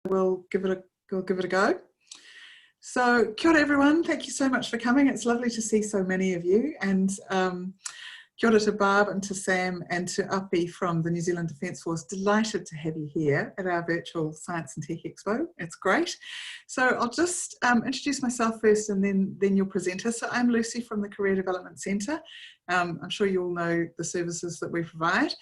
we'll give it a go. So, kia ora everyone, thank you so much for coming. It's lovely to see so many of you, and kia ora to Barb and to Sam and to Api from the New Zealand Defence Force. Delighted to have you here at our virtual Science and Tech Expo. It's great. So I'll just introduce myself first and then your presenter. So I'm Lucy from the Career Development Centre. I'm sure you all know the services that we provide.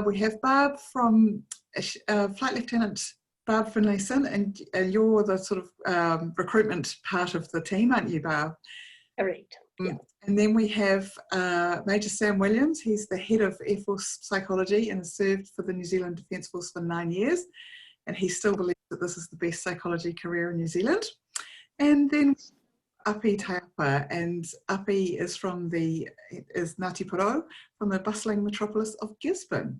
We have Barb from Flight Lieutenant Barb Finlayson, and you're the sort of recruitment part of the team, aren't you, Barb? Correct. Yeah. And then we have Major Sam Williams. He's the head of Air Force Psychology and has served for the New Zealand Defence Force for 9 years. And he still believes that this is the best psychology career in New Zealand. And then Api Taiapa, and Api is Ngāti Porou, from the bustling metropolis of Gisborne.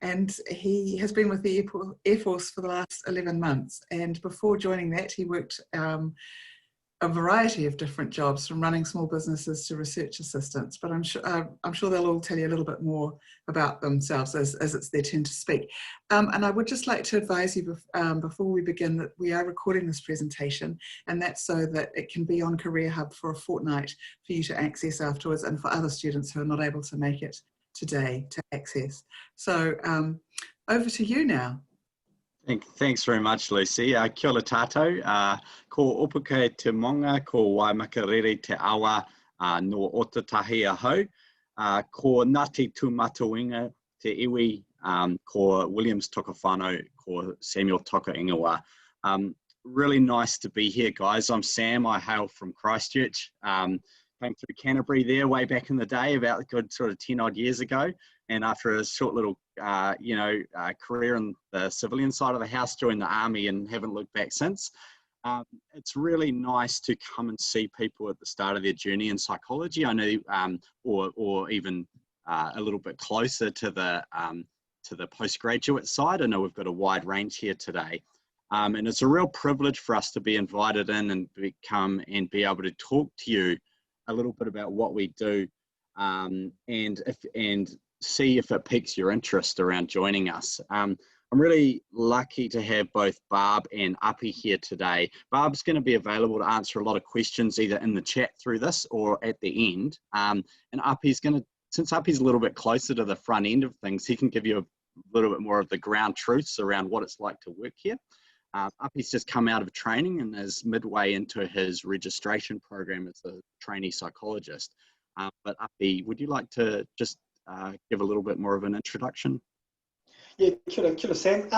And he has been with the Air Force for the last 11 months. And before joining that, he worked a variety of different jobs, from running small businesses to research assistants. But I'm sure they'll all tell you a little bit more about themselves as it's their turn to speak. And I would just like to advise you before we begin that we are recording this presentation, and that's so that it can be on Career Hub for a fortnight for you to access afterwards, and for other students who are not able to make it today to access. So over to you now. Thanks very much, Lucy. Kia ora tātou. Ko opuke te monga, ko waimakarere te awa no Otatahi ahau. Ko Ngāti Tūmatauenga te iwi, ko Williams Tokawhānau, ko Samuel Toka Ingawa. Really nice to be here, guys. I'm Sam. I hail from Christchurch. Came through Canterbury there way back in the day, about a good sort of 10 odd years ago. And after a short little, career in the civilian side of the house, joined the army and haven't looked back since. It's really nice to come and see people at the start of their journey in psychology. I know, or even a little bit closer to the postgraduate side. I know we've got a wide range here today. And it's a real privilege for us to be invited in and come and be able to talk to you a little bit about what we do, and see if it piques your interest around joining us. I'm really lucky to have both Barb and Api here today. Barb's going to be available to answer a lot of questions either in the chat through this or at the end. And Api's going to, since Api's a little bit closer to the front end of things, he can give you a little bit more of the ground truths around what it's like to work here. Api's just come out of training and is midway into his registration program as a trainee psychologist. But Api, would you like to just give a little bit more of an introduction? Yeah, kia ora Sam.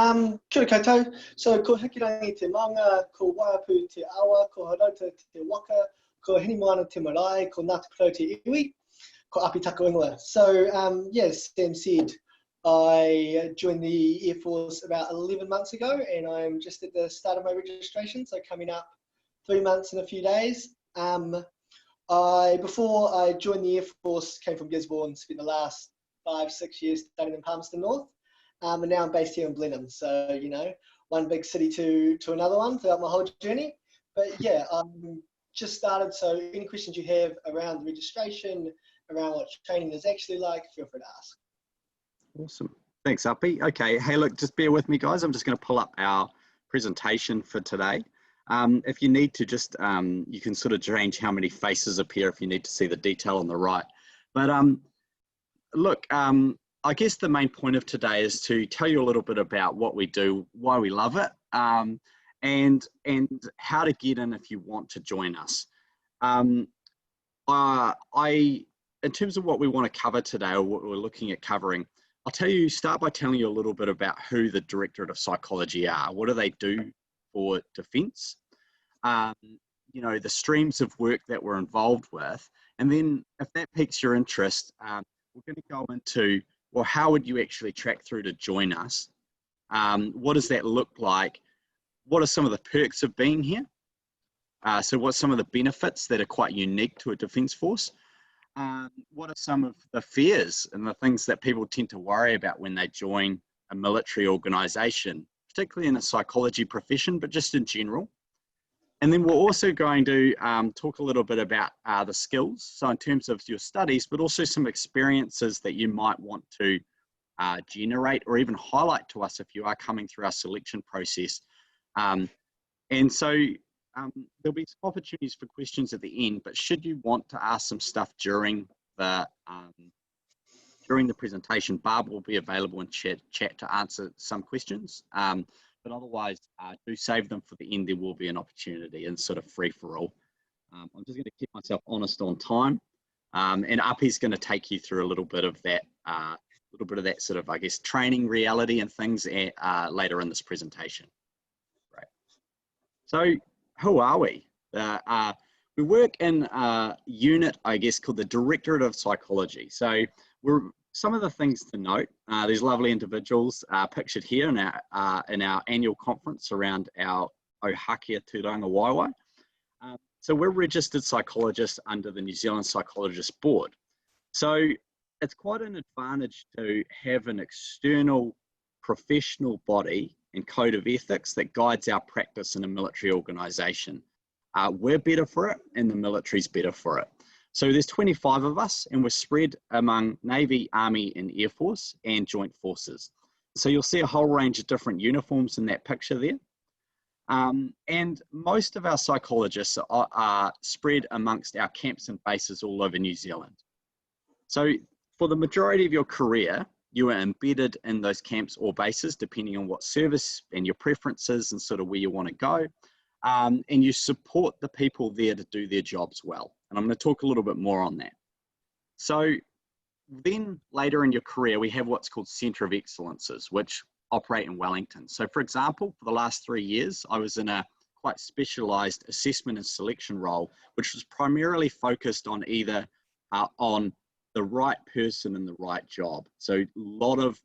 Kia ora koutou. So, ko hikirangi te maunga, ko waiapu te awa, ko harauta te waka, ko hinimoana te marae, ko Ngāti Porou te iwi, ko Api tako ingoa. So, yes, Sam said, I joined the Air Force about 11 months ago, and I'm just at the start of my registration, so coming up 3 months in a few days. Before I joined the Air Force, came from Gisborne, spent the last 5-6 years studying in Palmerston North, and now I'm based here in Blenheim. So, you know, one big city to another one throughout my whole journey. But yeah, just started, so any questions you have around the registration, around what training is actually like, feel free to ask. Awesome. Thanks, Api. Okay, hey, look, just bear with me, guys. I'm just going to pull up our presentation for today. If you need to just, you can sort of change how many faces appear if you need to see the detail on the right. But look, I guess the main point of today is to tell you a little bit about what we do, why we love it, and how to get in if you want to join us. In terms of what we want to cover today, or what we're looking at covering, I'll start by telling you a little bit about who the Directorate of Psychology are. What do they do for Defence? You know, the streams of work that we're involved with. And then if that piques your interest, we're going to go into, well, how would you actually track through to join us? What does that look like? What are some of the perks of being here? So what's some of the benefits that are quite unique to a Defence Force? What are some of the fears and the things that people tend to worry about when they join a military organisation, particularly in a psychology profession, but just in general? And then we're also going to talk a little bit about the skills, so in terms of your studies, but also some experiences that you might want to generate or even highlight to us if you are coming through our selection process And so there'll be some opportunities for questions at the end, but should you want to ask some stuff during the presentation, Barb will be available in chat to answer some questions. But otherwise, do save them for the end. There will be an opportunity and sort of free for all. I'm just going to keep myself honest on time. And Api's going to take you through a little bit of that sort of, I guess, training reality and things later in this presentation. Right. So who are we? We work in a unit, I guess, called the Directorate of Psychology. So some of the things to note, these lovely individuals pictured here in our annual conference around our Ohakia Tūranga Waiwai. So we're registered psychologists under the New Zealand Psychologist Board. So it's quite an advantage to have an external professional body and code of ethics that guides our practice in a military organisation. We're better for it and the military's better for it. So there's 25 of us and we're spread among Navy, Army and Air Force and Joint Forces. So you'll see a whole range of different uniforms in that picture there. And most of our psychologists are spread amongst our camps and bases all over New Zealand. So for the majority of your career, you are embedded in those camps or bases, depending on what service and your preferences and sort of where you want to go. And you support the people there to do their jobs well. And I'm going to talk a little bit more on that. So then later in your career, we have what's called Centre of Excellences, which operate in Wellington. So for example, for the last 3 years, I was in a quite specialised assessment and selection role, which was primarily focused on either on the right person and the right job. So a lot of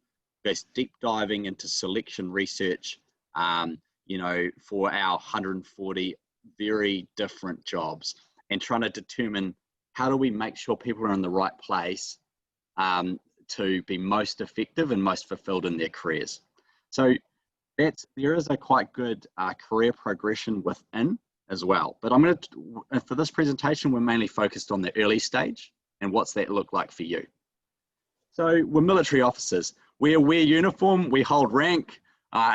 deep diving into selection research, you know, for our 140 very different jobs and trying to determine how do we make sure people are in the right place to be most effective and most fulfilled in their careers. So there is a quite good career progression within as well. But I'm going to, for this presentation, we're mainly focused on the early stage and what's that look like for you. So we're military officers. We wear uniform, we hold rank.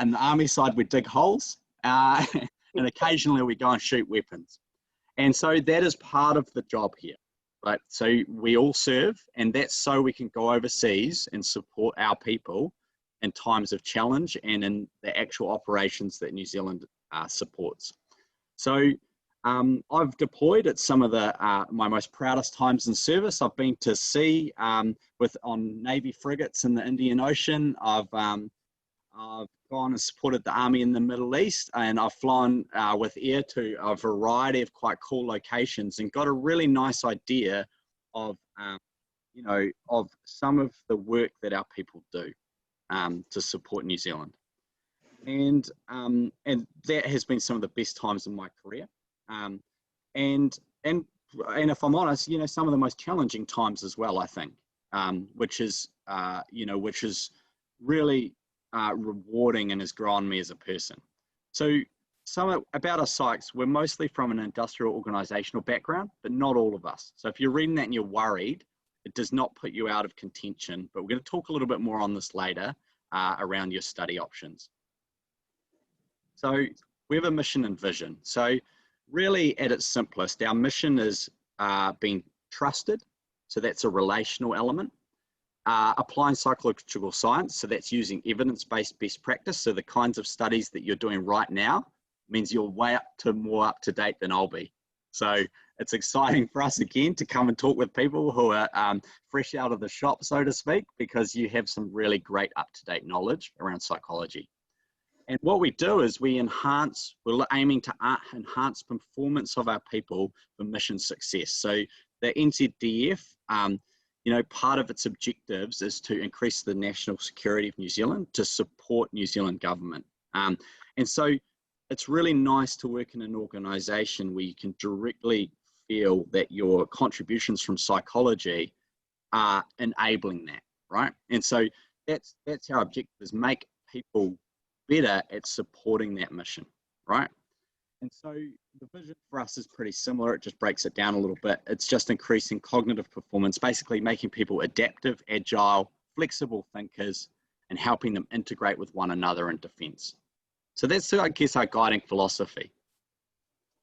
In the Army side, we dig holes, and occasionally we go and shoot weapons. And so that is part of the job here, right? So we all serve, and that's so we can go overseas and support our people in times of challenge and in the actual operations that New Zealand supports. So I've deployed at some of the my most proudest times in service. I've been to sea on Navy frigates in the Indian Ocean. I've gone and supported the Army in the Middle East, and I've flown with air to a variety of quite cool locations and got a really nice idea of, you know, of some of the work that our people do to support New Zealand. And that has been some of the best times in my career. And if I'm honest, you know, some of the most challenging times as well, I think, which is really rewarding and has grown me as a person. So about us psychs, we're mostly from an industrial organisational background, but not all of us. So if you're reading that and you're worried, it does not put you out of contention, but we're going to talk a little bit more on this later around your study options. So we have a mission and vision. So really at its simplest, our mission is being trusted. So that's a relational element. Applying psychological science, so that's using evidence-based best practice. So the kinds of studies that you're doing right now means you're way more up to date than I'll be. So it's exciting for us again to come and talk with people who are fresh out of the shop, so to speak, because you have some really great up-to-date knowledge around psychology. And what we do is we're aiming to enhance performance of our people for mission success. So the NZDF, you know, part of its objectives is to increase the national security of New Zealand to support New Zealand government. And so it's really nice to work in an organisation where you can directly feel that your contributions from psychology are enabling that, right? And so that's our objective, is make people better at supporting that mission, right? And so the vision for us is pretty similar. It just breaks it down a little bit. It's just increasing cognitive performance, basically making people adaptive, agile, flexible thinkers, and helping them integrate with one another in defence. So that's, I guess, our guiding philosophy.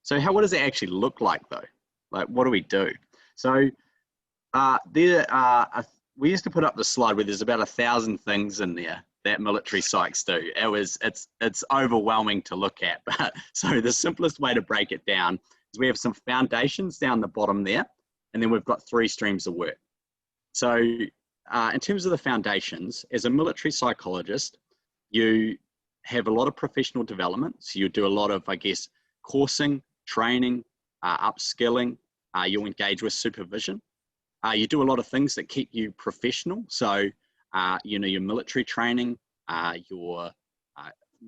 So what does it actually look like though? Like, what do we do? So we used to put up the slide where there's about 1,000 things in there that military psychs do. It's overwhelming to look at. But so the simplest way to break it down is we have some foundations down the bottom there, and then we've got 3 streams of work. So in terms of the foundations, as a military psychologist, you have a lot of professional development. So you do a lot of, I guess, coursing, training, upskilling. You'll engage with supervision. You do a lot of things that keep you professional. So, you know, your military training, your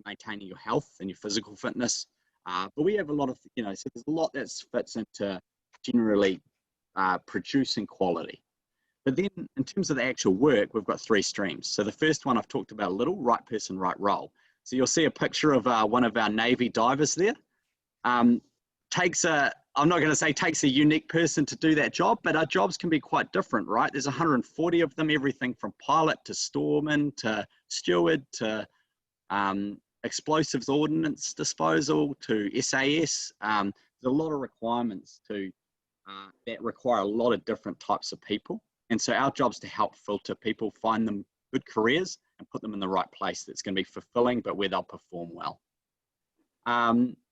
maintaining your health and your physical fitness. But we have a lot of, you know, so there's a lot that fits into generally producing quality. But then in terms of the actual work, we've got 3 streams. So the first one I've talked about a little, right person, right role. So you'll see a picture of one of our Navy divers there. I'm not going to say takes a unique person to do that job, but our jobs can be quite different, right? There's 140 of them, everything from pilot to storeman to steward to explosives ordnance disposal to SAS. There's a lot of requirements that require a lot of different types of people. And so our job is to help filter people, find them good careers and put them in the right place that's going to be fulfilling, but where they'll perform well.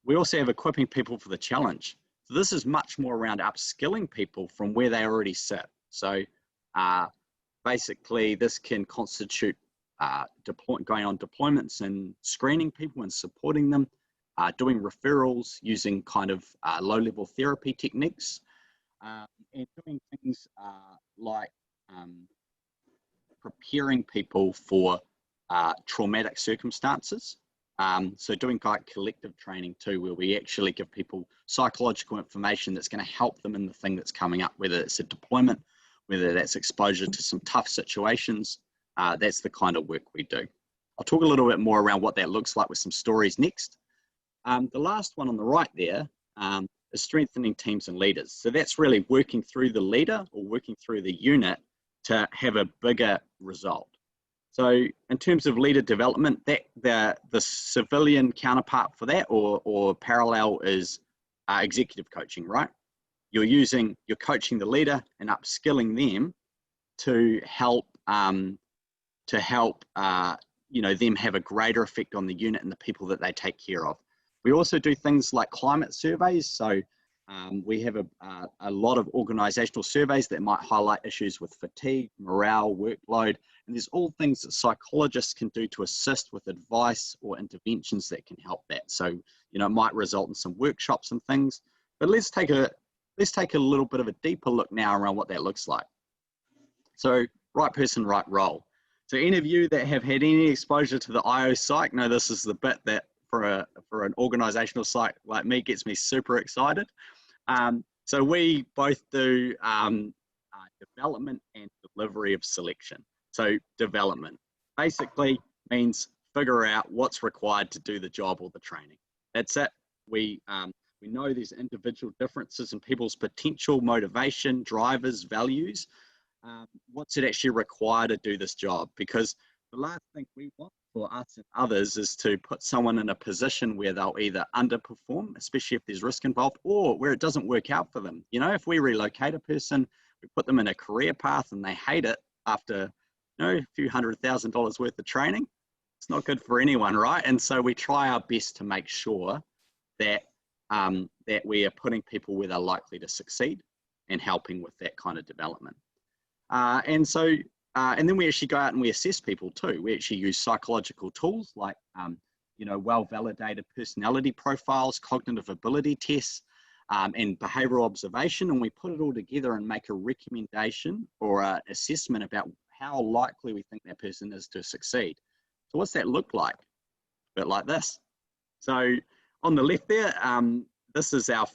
We also have equipping people for the challenge. So this is much more around upskilling people from where they already sit. So basically this can constitute going on deployments and screening people and supporting them, doing referrals, using kind of low-level therapy techniques, and doing things like preparing people for traumatic circumstances. So doing like collective training too, where we actually give people psychological information that's going to help them in the thing that's coming up, whether it's a deployment, whether that's exposure to some tough situations. That's the kind of work we do. I'll talk a little bit more around what that looks like with some stories next. The last one on the right there is strengthening teams and leaders. So that's really working through the leader or working through the unit to have a bigger result. So in terms of leader development, the civilian counterpart for that or parallel is executive coaching, right? You're coaching the leader and upskilling them to help you know, them have a greater effect on the unit and the people that they take care of. We also do things like climate surveys. So we have a lot of organizational surveys that might highlight issues with fatigue, morale, workload, and there's all things that psychologists can do to assist with advice or interventions that can help that. So, you know, it might result in some workshops and things, but let's take a little bit of a deeper look now around what that looks like. So right person, right role. So any of you that have had any exposure to the IO psych know this is the bit that for an organizational psych like me gets me super excited. So we both do development and delivery of selection. So development basically means figure out what's required to do the job or the training. That's it. We know there's individual differences in people's potential, motivation, drivers, values. What's it actually require to do this job? Because the last thing we want for us and others is to put someone in a position where they'll either underperform, especially if there's risk involved, or where it doesn't work out for them. You know, if we relocate a person, we put them in a career path and they hate it after, you know, a few $100,000 worth of training, it's not good for anyone, right? And so we try our best to make sure that that we are putting people where they're likely to succeed and helping with that kind of development. And then we actually go out and we assess people too. We actually use psychological tools like, you know, well-validated personality profiles, cognitive ability tests, and behavioral observation. And we put it all together and make a recommendation or an assessment about how likely we think that person is to succeed. So what's that look like? A bit like this. So on the left there, this is our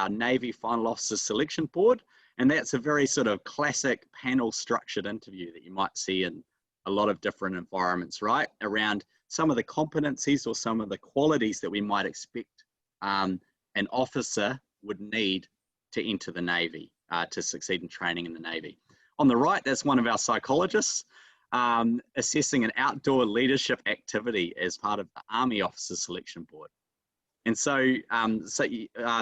Navy final officer selection board. And that's a very sort of classic panel structured interview that you might see in a lot of different environments, right? Around some of the competencies or some of the qualities that we might expect an officer would need to enter the Navy, to succeed in training in the Navy. On the right, that's one of our psychologists. assessing an outdoor leadership activity as part of the Army Officer Selection Board. And so,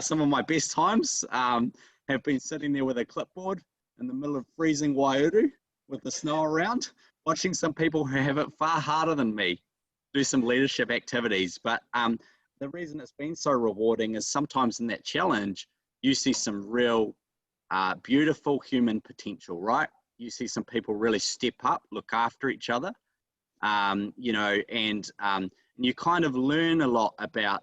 some of my best times have been sitting there with a clipboard in the middle of freezing Waiouru with the snow around, watching some people who have it far harder than me do some leadership activities. But the reason it's been so rewarding is sometimes in that challenge, you see some real beautiful human potential, right? You see some people really step up, look after each other, you know, and you kind of learn a lot about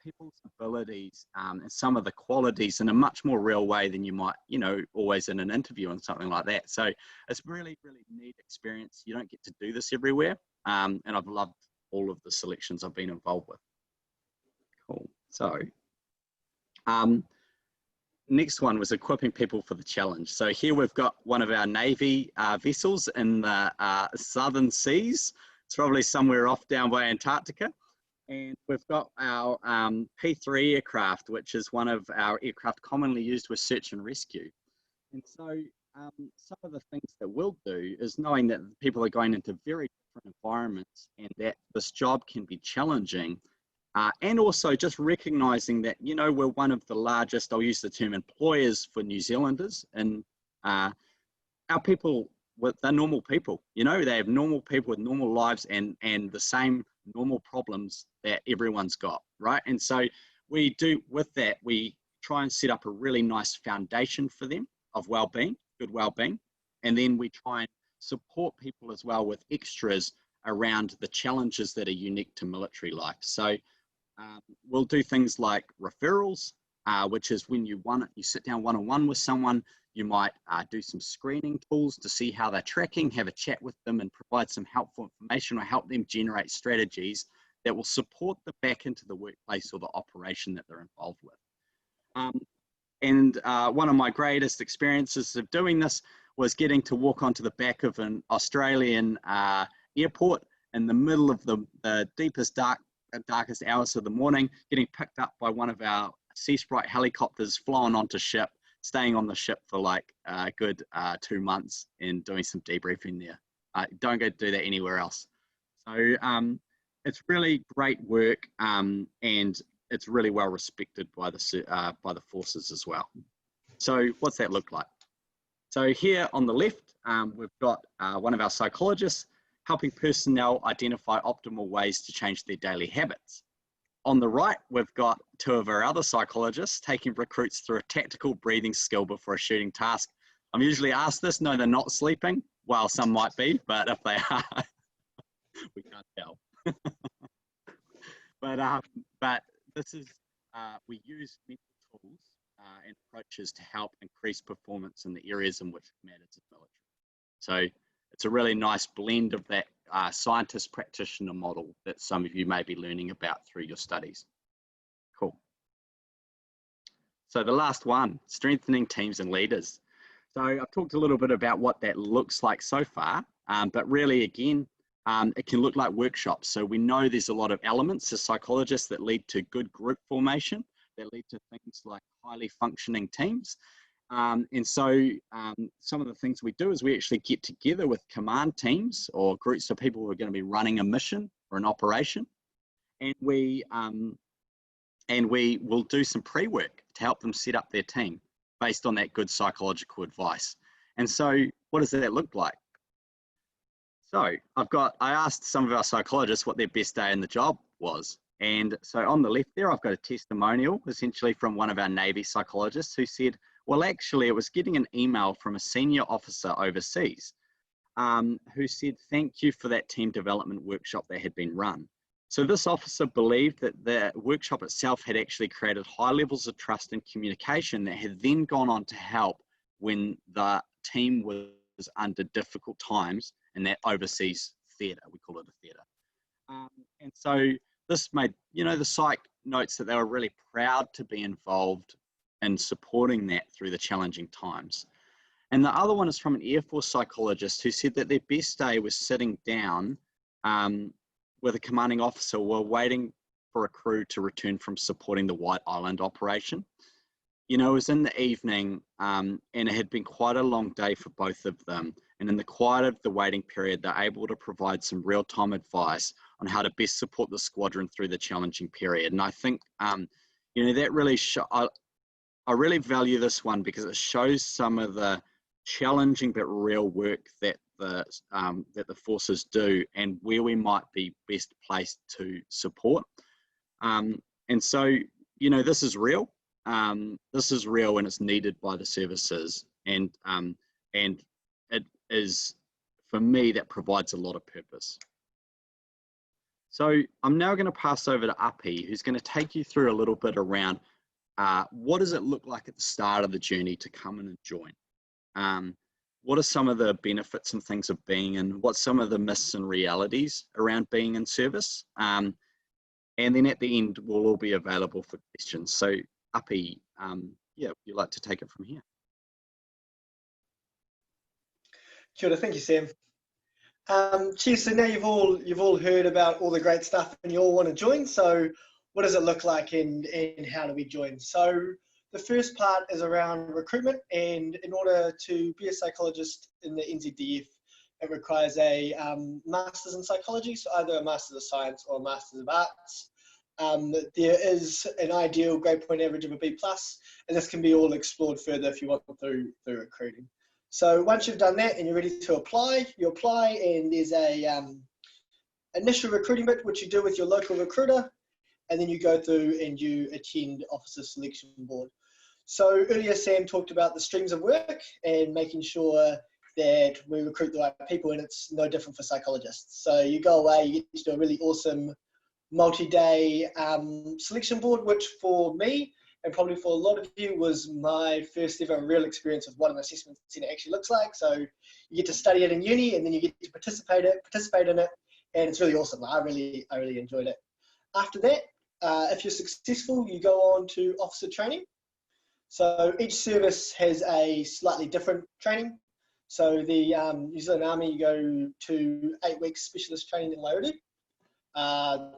people's abilities and some of the qualities in a much more real way than you might, you know, always in an interview and something like that. So it's really, really neat experience. You don't get to do this everywhere, and I've loved all of the selections I've been involved with. Cool. So next one was equipping people for the challenge. So here we've got one of our Navy vessels in the southern seas. It's probably somewhere off down by Antarctica. And we've got our P3 aircraft, which is one of our aircraft commonly used with search and rescue. And so some of the things that we'll do is knowing that people are going into very different environments and that this job can be challenging. And also just recognizing that, you know, we're one of the largest, I'll use the term employers for New Zealanders, and our people, they're normal people, you know, they have normal people with normal lives and the same normal problems that everyone's got, right? And so we do, with that, we try and set up a really nice foundation for them of well-being, good well-being, and then we try and support people as well with extras around the challenges that are unique to military life. So we'll do things like referrals, which is when you sit down one-on-one with someone, you might do some screening tools to see how they're tracking, have a chat with them and provide some helpful information or help them generate strategies that will support them back into the workplace or the operation that they're involved with. One of my greatest experiences of doing this was getting to walk onto the back of an Australian airport in the middle of the deepest, darkest hours of the morning, getting picked up by one of our Sea Sprite helicopters, flown onto ship, staying on the ship for like a good 2 months and doing some debriefing there. Don't go do that anywhere else. So it's really great work and it's really well respected by the forces as well. So what's that look like? So here on the left, we've got one of our psychologists helping personnel identify optimal ways to change their daily habits. On the right, we've got 2 of our other psychologists taking recruits through a tactical breathing skill before a shooting task. I'm usually asked this, no, they're not sleeping. Well, some might be, but if they are, we can't tell. But this is, we use mental tools and approaches to help increase performance in the areas in which it matters in the military. So it's a really nice blend of that scientist practitioner model that some of you may be learning about through your studies. Cool. So the last one, strengthening teams and leaders. So I've talked a little bit about what that looks like so far, but really again, it can look like workshops. So we know there's a lot of elements as psychologists that lead to good group formation, that lead to things like highly functioning teams. And so some of the things we do is we actually get together with command teams or groups of people who are going to be running a mission or an operation, and we will do some pre-work to help them set up their team based on that good psychological advice. And so what does that look like? So I asked some of our psychologists what their best day in the job was. And so on the left there, I've got a testimonial essentially from one of our Navy psychologists who said, well, actually, it was getting an email from a senior officer overseas who said, thank you for that team development workshop that had been run. So this officer believed that the workshop itself had actually created high levels of trust and communication that had then gone on to help when the team was under difficult times in that overseas theatre. We call it a theatre. And so this made, you know, the psych notes that they were really proud to be involved in supporting that through the challenging times. And the other one is from an Air Force psychologist who said that their best day was sitting down with a commanding officer while waiting for a crew to return from supporting the White Island operation. you know, it was in the evening, and it had been quite a long day for both of them. And in the quiet of the waiting period, they're able to provide some real-time advice on how to best support the squadron through the challenging period. And I think, you know, that really, I really value this one because it shows some of the challenging but real work that the forces do and where we might be best placed to support. And so, you know, this is real. This is real and it's needed by the services, and it is, for me, that provides a lot of purpose. So I'm now going to pass over to Api, who's going to take you through a little bit around what does it look like at the start of the journey to come in and join. What are some of the benefits and things of being in? What's some of the myths and realities around being in service? And then at the end, we'll all be available for questions. So Api, yeah, would you like to take it from here? Sure, thank you, Sam. Cheers. So now you've all heard about all the great stuff and you all want to join. So what does it look like and how do we join? So the first part is around recruitment, and in order to be a psychologist in the NZDF, it requires a Master's in Psychology, so either a Master's of Science or a Master's of Arts. There is an ideal grade point average of a B+, and this can be all explored further if you want through recruiting. So once you've done that and you're ready to apply, you apply, and there's a initial recruiting bit which you do with your local recruiter, and then you go through and you attend Officer Selection Board. So earlier Sam talked about the streams of work and making sure that we recruit the right people, and it's no different for psychologists. So you go away, you get to do a really awesome multi-day selection board, which for me, and probably for a lot of you, was my first ever real experience of what an assessment centre actually looks like. So you get to study it in uni, and then you get to participate in it, and it's really awesome. I really enjoyed it. After that, if you're successful, you go on to officer training. So each service has a slightly different training. So the New Zealand Army, you go to 8 weeks specialist training in Lauru.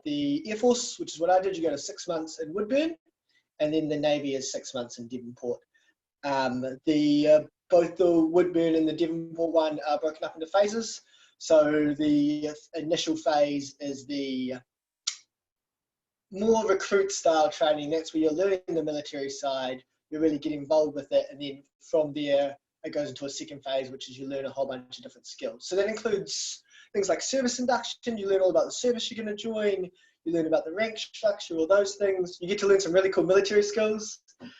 The Air Force, which is what I did, you go to 6 months in Woodburn, and then the Navy is 6 months in Devonport. Both the Woodburn and the Devonport one are broken up into phases. So the initial phase is the more recruit style training. That's where you're learning the military side, you really get involved with it, and then from there it goes into a second phase, which is you learn a whole bunch of different skills. So that includes things like service induction. You learn all about the service you're going to join, you learn about the rank structure, all those things. You get to learn some really cool military skills.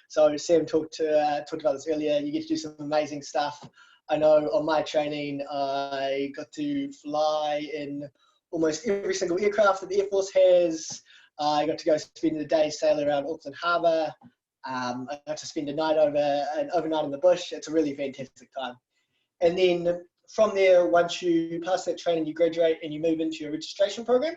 So Sam talked about this earlier. You get to do some amazing stuff. I know on my training I got to fly in almost every single aircraft that the Air Force has. I got to go spend the day sailing around Auckland Harbour. I got to spend an overnight in the bush. It's a really fantastic time. And then from there, once you pass that training, you graduate and you move into your registration program,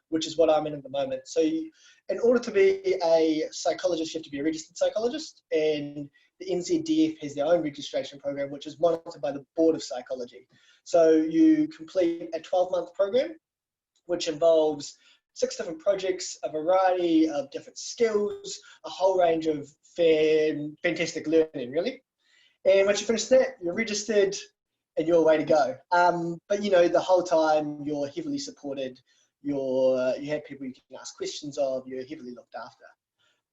which is what I'm in at the moment. So in order to be a psychologist, you have to be a registered psychologist, and the NZDF has their own registration program, which is monitored by the Board of Psychology. So you complete a 12-month program, which involves 6 different projects, a variety of different skills, a whole range of fantastic learning, really. And once you finish that, you're registered and you're away to go. But you know, the whole time you're heavily supported. You have people you can ask questions of. You're heavily looked after.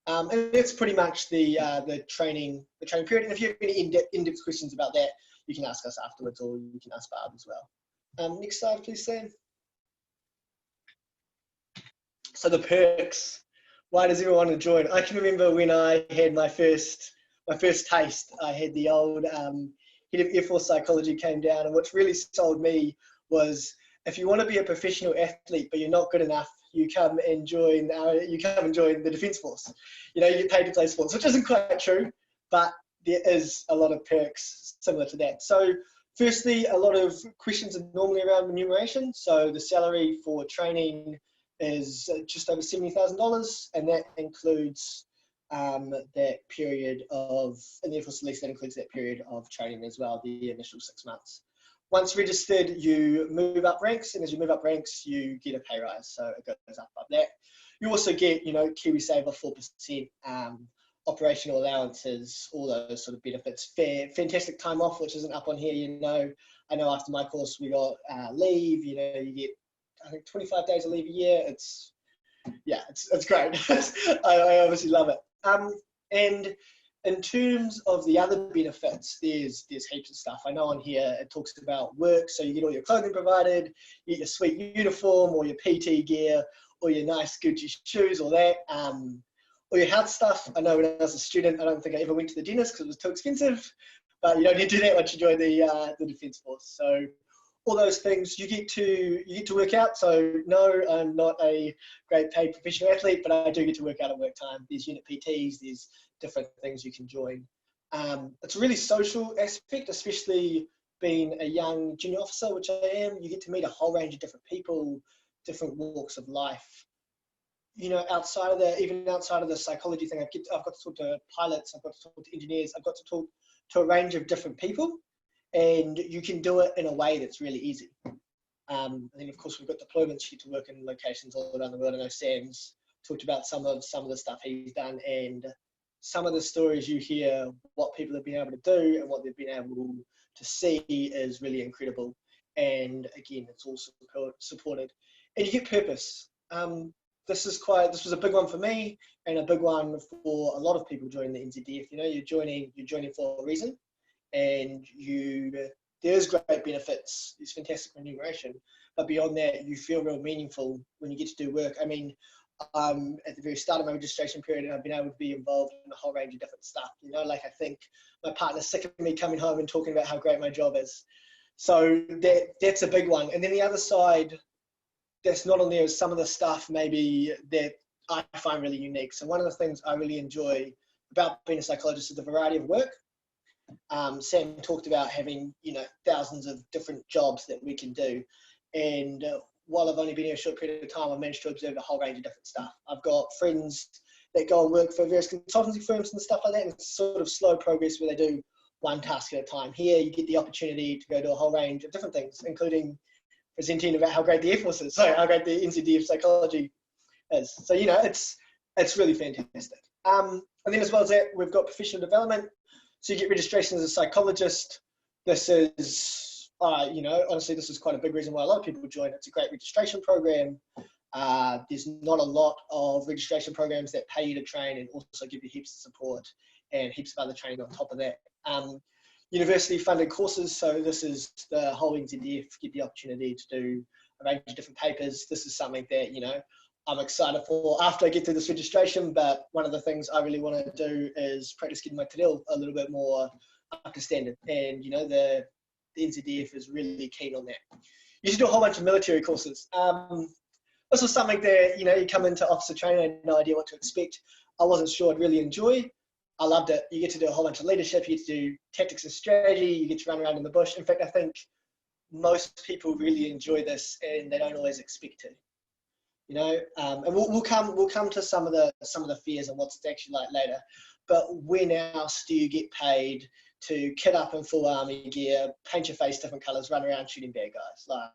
And that's pretty much the training period. And if you have any in-depth questions about that, you can ask us afterwards, or you can ask Barb as well. Next slide, please, Sam. So the perks. Why does everyone want to join? I can remember when I had my first taste. I had the old head of Air Force psychology came down, and what really sold me was, if you want to be a professional athlete but you're not good enough, you come and join the Defence Force. You know, you get paid to play sports, which isn't quite true, but there is a lot of perks similar to that. So firstly, a lot of questions are normally around remuneration. So the salary for training is just over $70,000, and that includes that period of, in the Air Force Police, that includes that period of training as well, the initial 6 months. Once registered, you move up ranks, and as you move up ranks, you get a pay rise, so it goes up above that. You also get, you know, KiwiSaver 4% operational allowances, all those sort of benefits. Fantastic time off, which isn't up on here, you know. I know after my course we got leave, you know, you get, I think, 25 days of leave a year. It's great. I obviously love it. And in terms of the other benefits, there's heaps of stuff. I know on here it talks about work, so you get all your clothing provided, you get your sweet uniform or your PT gear or your nice Gucci shoes or that. Or your health stuff. I know when I was a student, I don't think I ever went to the dentist because it was too expensive, but you don't need to do that once you join the Defence Force. So all those things, you get to work out. So no, I'm not a great paid professional athlete, but I do get to work out at work time. There's unit PTs, there's different things you can join. It's a really social aspect, especially being a young junior officer, which I am. You get to meet a whole range of different people, different walks of life. You know, even outside of the psychology thing, I've got to talk to pilots, I've got to talk to engineers, I've got to talk to a range of different people, and you can do it in a way that's really easy. And then of course we've got deployments. You get to work in locations all around the world. I know Sam's talked about some of the stuff he's done, and some of the stories you hear, what people have been able to do and what they've been able to see is really incredible. And again, it's all supported, and you get purpose. This was a big one for me and a big one for a lot of people joining the NZDF. You know, you're joining for a reason, and there's great benefits. There's fantastic remuneration, but beyond that, you feel real meaningful when you get to do work. I mean, at the very start of my registration period, and I've been able to be involved in a whole range of different stuff. You know, like I think my partner's sick of me coming home and talking about how great my job is. So that's a big one. And then the other side that's not on there is some of the stuff maybe that I find really unique. So one of the things I really enjoy about being a psychologist is the variety of work. Sam talked about having, you know, thousands of different jobs that we can do. And while I've only been here a short period of time, I've managed to observe a whole range of different stuff. I've got friends that go and work for various consultancy firms and stuff like that, and it's sort of slow progress where they do one task at a time. Here, you get the opportunity to go do a whole range of different things, including presenting about how great the Air Force is, how great the NZDF psychology is. So, you know, it's really fantastic. And then as well as that, we've got professional development. So you get registration as a psychologist. This is, you know, honestly, this is quite a big reason why a lot of people join. It's a great registration program. There's not a lot of registration programs that pay you to train and also give you heaps of support and heaps of other training on top of that. University funded courses, so this is the whole NZDF get the opportunity to do a range of different papers. This is something that, you know, I'm excited for after I get through this registration, but one of the things I really want to do is practice getting my te reo a little bit more up to standard, and, you know, the NZDF is really keen on that. You should do a whole bunch of military courses. This was something that, you know, you come into officer training, I had no idea what to expect. I wasn't sure I'd really enjoy. I loved it. You get to do a whole bunch of leadership, you get to do tactics and strategy, you get to run around in the bush. In fact, I think most people really enjoy this and they don't always expect to. You know, and we'll come to some of the fears and what's it's actually like later. But when else do you get paid to kit up in full army gear, paint your face different colours, run around shooting bad guys? Like,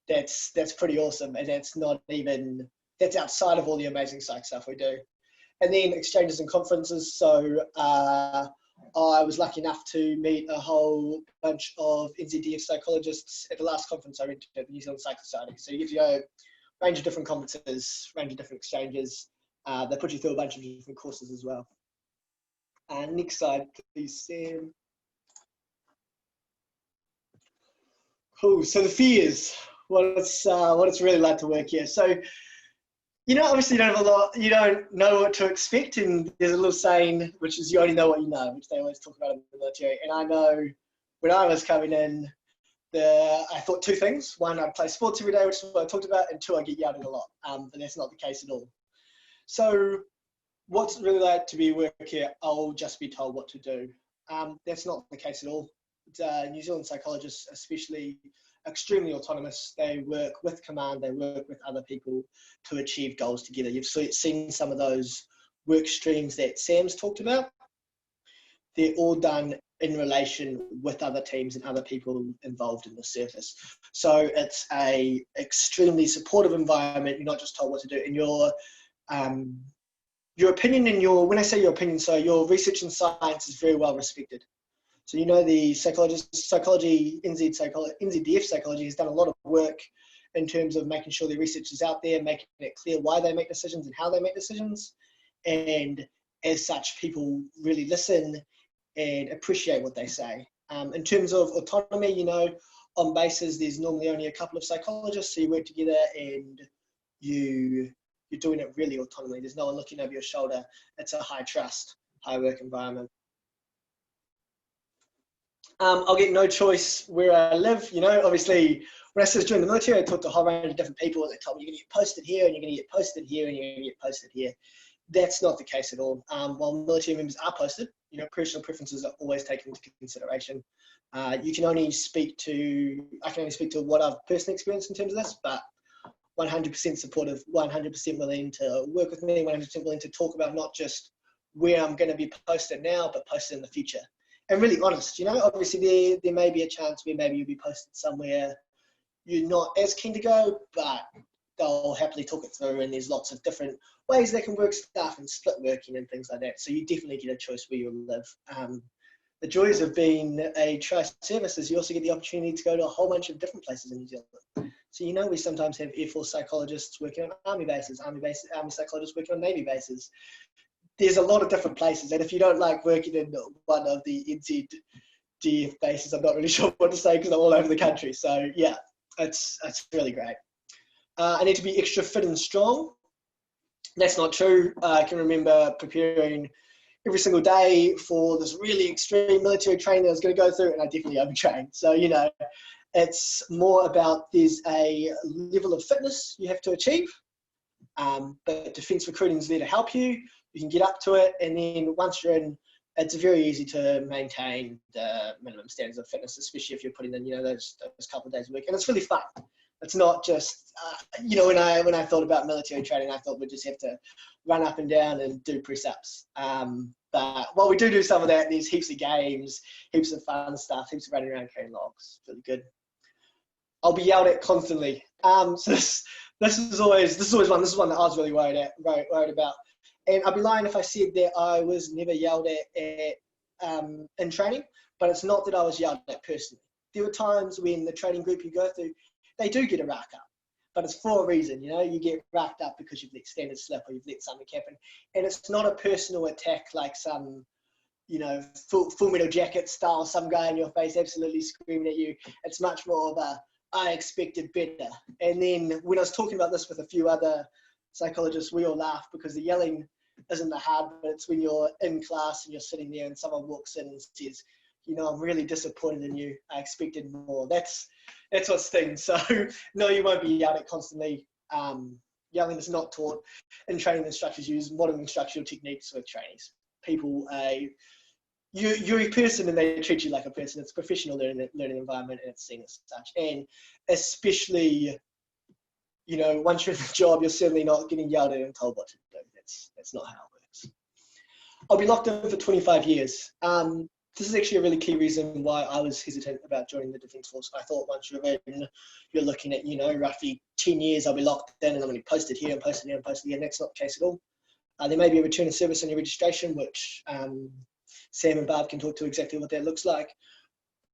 that's pretty awesome, and that's outside of all the amazing psych stuff we do. And then exchanges and conferences. So I was lucky enough to meet a whole bunch of NZDF psychologists at the last conference I went to at the New Zealand Psych Society. So you get to go range of different conferences, range of different exchanges. They put you through a bunch of different courses as well. Next slide, please, Sam. Cool. So the fears, what it's really like to work here. So, you know, obviously you don't know what to expect, and there's a little saying, which is you only know what you know, which they always talk about in the military. And I know when I was coming in, I thought two things. One, I'd play sports every day, which is what I talked about, and two, I get yelled at a lot. But that's not the case at all. So what's it really like to be work here? I'll just be told what to do. That's not the case at all. New Zealand psychologists, especially, extremely autonomous. They work with command, they work with other people to achieve goals together. You've seen some of those work streams that Sam's talked about. They're all done in relation with other teams and other people involved in the service. So it's a extremely supportive environment. You're not just told what to do, and your opinion and when I say your opinion, so your research in science is very well respected. So the NZDF psychology has done a lot of work in terms of making sure their research is out there, making it clear why they make decisions and how they make decisions. And as such, people really listen and appreciate what they say. In terms of autonomy, on bases, there's normally only a couple of psychologists, so you work together and you're doing it really autonomously. There's no one looking over your shoulder. It's a high trust, high work environment. I'll get no choice where I live. Obviously, when I joined the military, I talked to a whole range of different people. They told me you're going to get posted here, and you're going to get posted here, and you're going to get posted here. That's not the case at all. While military members are posted, personal preferences are always taken into consideration. I can only speak to what I've personally experienced in terms of this, but 100% supportive, 100% willing to work with me, 100% willing to talk about not just where I'm going to be posted now, but posted in the future. And really honest, obviously there may be a chance where maybe you'll be posted somewhere you're not as keen to go, but they'll happily talk it through, and there's lots of different ways they can work stuff and split working and things like that. So you definitely get a choice where you live. The joys of being a tri-service is you also get the opportunity to go to a whole bunch of different places in New Zealand. So we sometimes have Air Force psychologists working on Army bases, Army psychologists working on Navy bases. There's a lot of different places, and if you don't like working in one of the NZDF bases, I'm not really sure what to say because I'm all over the country. So yeah, it's really great. I need to be extra fit and strong. That's not true. I can remember preparing every single day for this really extreme military training I was going to go through, and I definitely overtrained. So it's more about there's a level of fitness you have to achieve, but defence recruiting is there to help you. You can get up to it, and then once you're in, it's very easy to maintain the minimum standards of fitness, especially if you're putting in, those couple of days a week. And it's really fun. It's not just, when I thought about military training, I thought we'd just have to run up and down and do press-ups. But while we do some of that, there's heaps of games, heaps of fun stuff, heaps of running around carrying logs. Really good. I'll be yelled at constantly. So this is always one. This is one that I was really worried about. And I'd be lying if I said that I was never yelled at in training, but it's not that I was yelled at personally. There were times when the training group you go through, they do get a rack up, but it's for a reason. You get racked up because you've let standards slip or you've let something happen. And it's not a personal attack like some, full metal jacket style, some guy in your face absolutely screaming at you. It's much more of a, I expected better. And then when I was talking about this with a few other psychologists, we all laugh because the yelling isn't the hard, but it's when you're in class and you're sitting there and someone walks in and says, I'm really disappointed in you. I expected more. That's what stings. So no, you won't be yelled at constantly. Yelling is not taught in training. Instructors use modern instructional techniques with trainees. People, you're a person and they treat you like a person. It's a professional learning environment and it's seen as such. And especially, once you're in the job, you're certainly not getting yelled at and told what to do. That's not how it works. I'll be locked in for 25 years. This is actually a really key reason why I was hesitant about joining the Defence Force. I thought once you're in, you're looking at, roughly 10 years, I'll be locked in and I'm going to be posted here and posted here and posted here. And that's not the case at all. There may be a return of service on your registration, which Sam and Barb can talk to exactly what that looks like.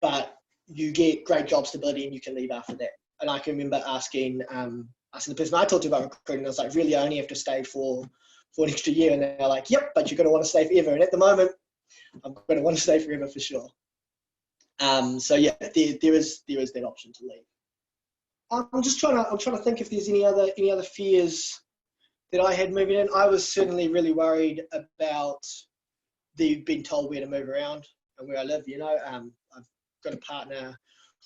But you get great job stability and you can leave after that. And I can remember asking the person I talked to about recruiting, I was like, really, I only have to stay for an extra year. And they're like, yep, but you're going to want to stay forever. And at the moment, I'm going to want to stay forever for sure. So yeah, there is that option to leave. I'm trying to think if there's any other fears that I had moving in. I was certainly really worried about being told where to move around and where I live. I've got a partner.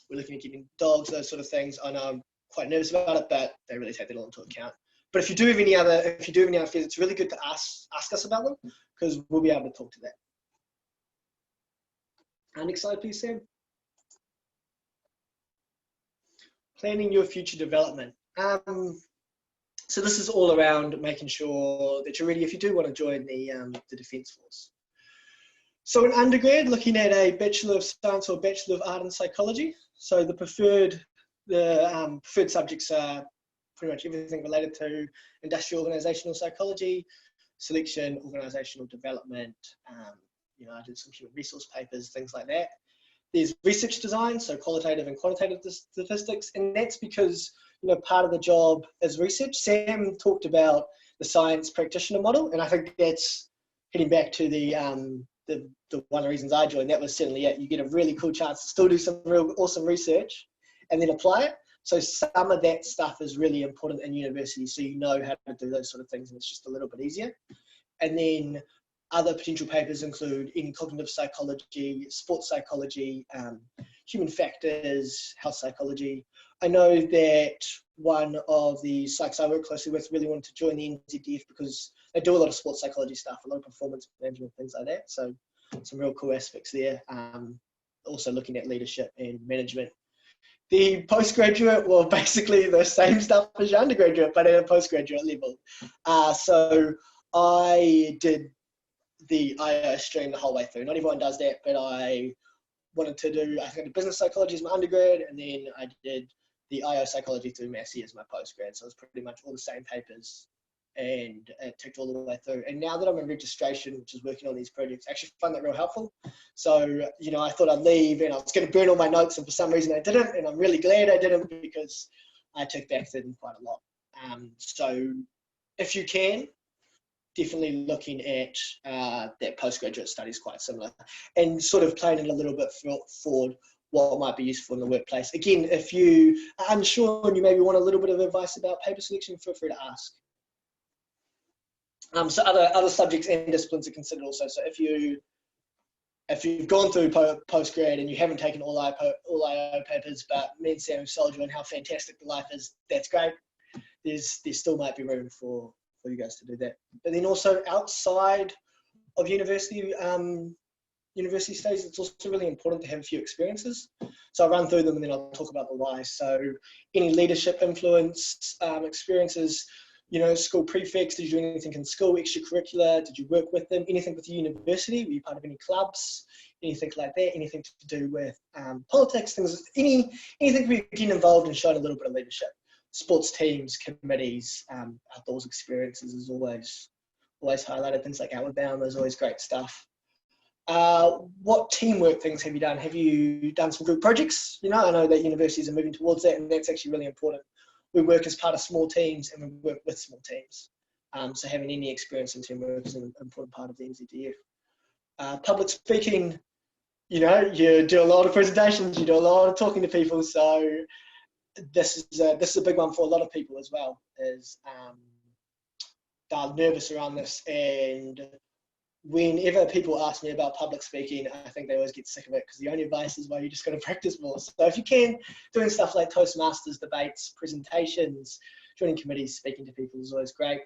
We're looking at getting dogs, those sort of things. I know I'm quite nervous about it, but they really take that all into account. But if you do have any other fears, it's really good to ask us about them because we'll be able to talk to that. Next slide, please, Sam. Planning your future development. So this is all around making sure that you're ready if you do want to join the Defence Force. So in undergrad, looking at a Bachelor of Science or Bachelor of Art in Psychology. So the preferred subjects are pretty much everything related to industrial organisational psychology, selection, organisational development. You know, I did some human resource papers, things like that. There's research design, so qualitative and quantitative statistics, and that's because, you know, part of the job is research. Sam talked about the science practitioner model, and I think that's heading back to the one of the reasons I joined. That was certainly it. You get a really cool chance to still do some real awesome research and then apply it. So some of that stuff is really important in university, so you know how to do those sort of things, and it's just a little bit easier. And then other potential papers include in cognitive psychology, sports psychology, human factors, health psychology. I know that one of the psychs I work closely with really wanted to join the NZDF because they do a lot of sports psychology stuff, a lot of performance management, things like that. So some real cool aspects there. Also looking at leadership and management. The postgraduate, well, basically the same stuff as your undergraduate, but at a postgraduate level. So I did the IO stream the whole way through. Not everyone does that, but I wanted to do, I think I did business psychology as my undergrad, and then I did the IO psychology through Massey as my postgrad. So it's pretty much all the same papers, and it ticked all the way through. And now that I'm in registration, which is working on these projects, I actually find that real helpful. So, you know, I thought I'd leave and I was going to burn all my notes, and for some reason I didn't, and I'm really glad I didn't because I took back to them quite a lot. So if you can, definitely looking at that postgraduate studies quite similar, and sort of playing it a little bit forward what might be useful in the workplace. Again, if you are unsure and you maybe want a little bit of advice about paper selection, feel free to ask. So other subjects and disciplines are considered also. So if you've gone through postgrad and you haven't taken all IO papers, but me and Sam have sold you on how fantastic the life is, that's great. There still might be room for you guys to do that. But then also outside of university studies, it's also really important to have a few experiences. So I'll run through them and then I'll talk about the why. So any leadership influence experiences, you know, school prefects, did you do anything in school, extracurricular, did you work with them, anything with the university, were you part of any clubs, anything like that, anything to do with politics, things, anything where you're getting involved and showing a little bit of leadership. Sports teams, committees, outdoors experiences is always highlighted. Things like Outward Bound, there's always great stuff. What teamwork things have you done? Have you done some group projects? You know, I know that universities are moving towards that, and that's actually really important. We work as part of small teams and we work with small teams. So having any experience in teamwork is an important part of the NZDF. Public speaking, you know, you do a lot of presentations, you do a lot of talking to people, so this is a big one for a lot of people as well, is they're nervous around this, and whenever people ask me about public speaking, I think they always get sick of it because the only advice is, well, you just got to practice more. So if you can, doing stuff like Toastmasters, debates, presentations, joining committees, speaking to people is always great.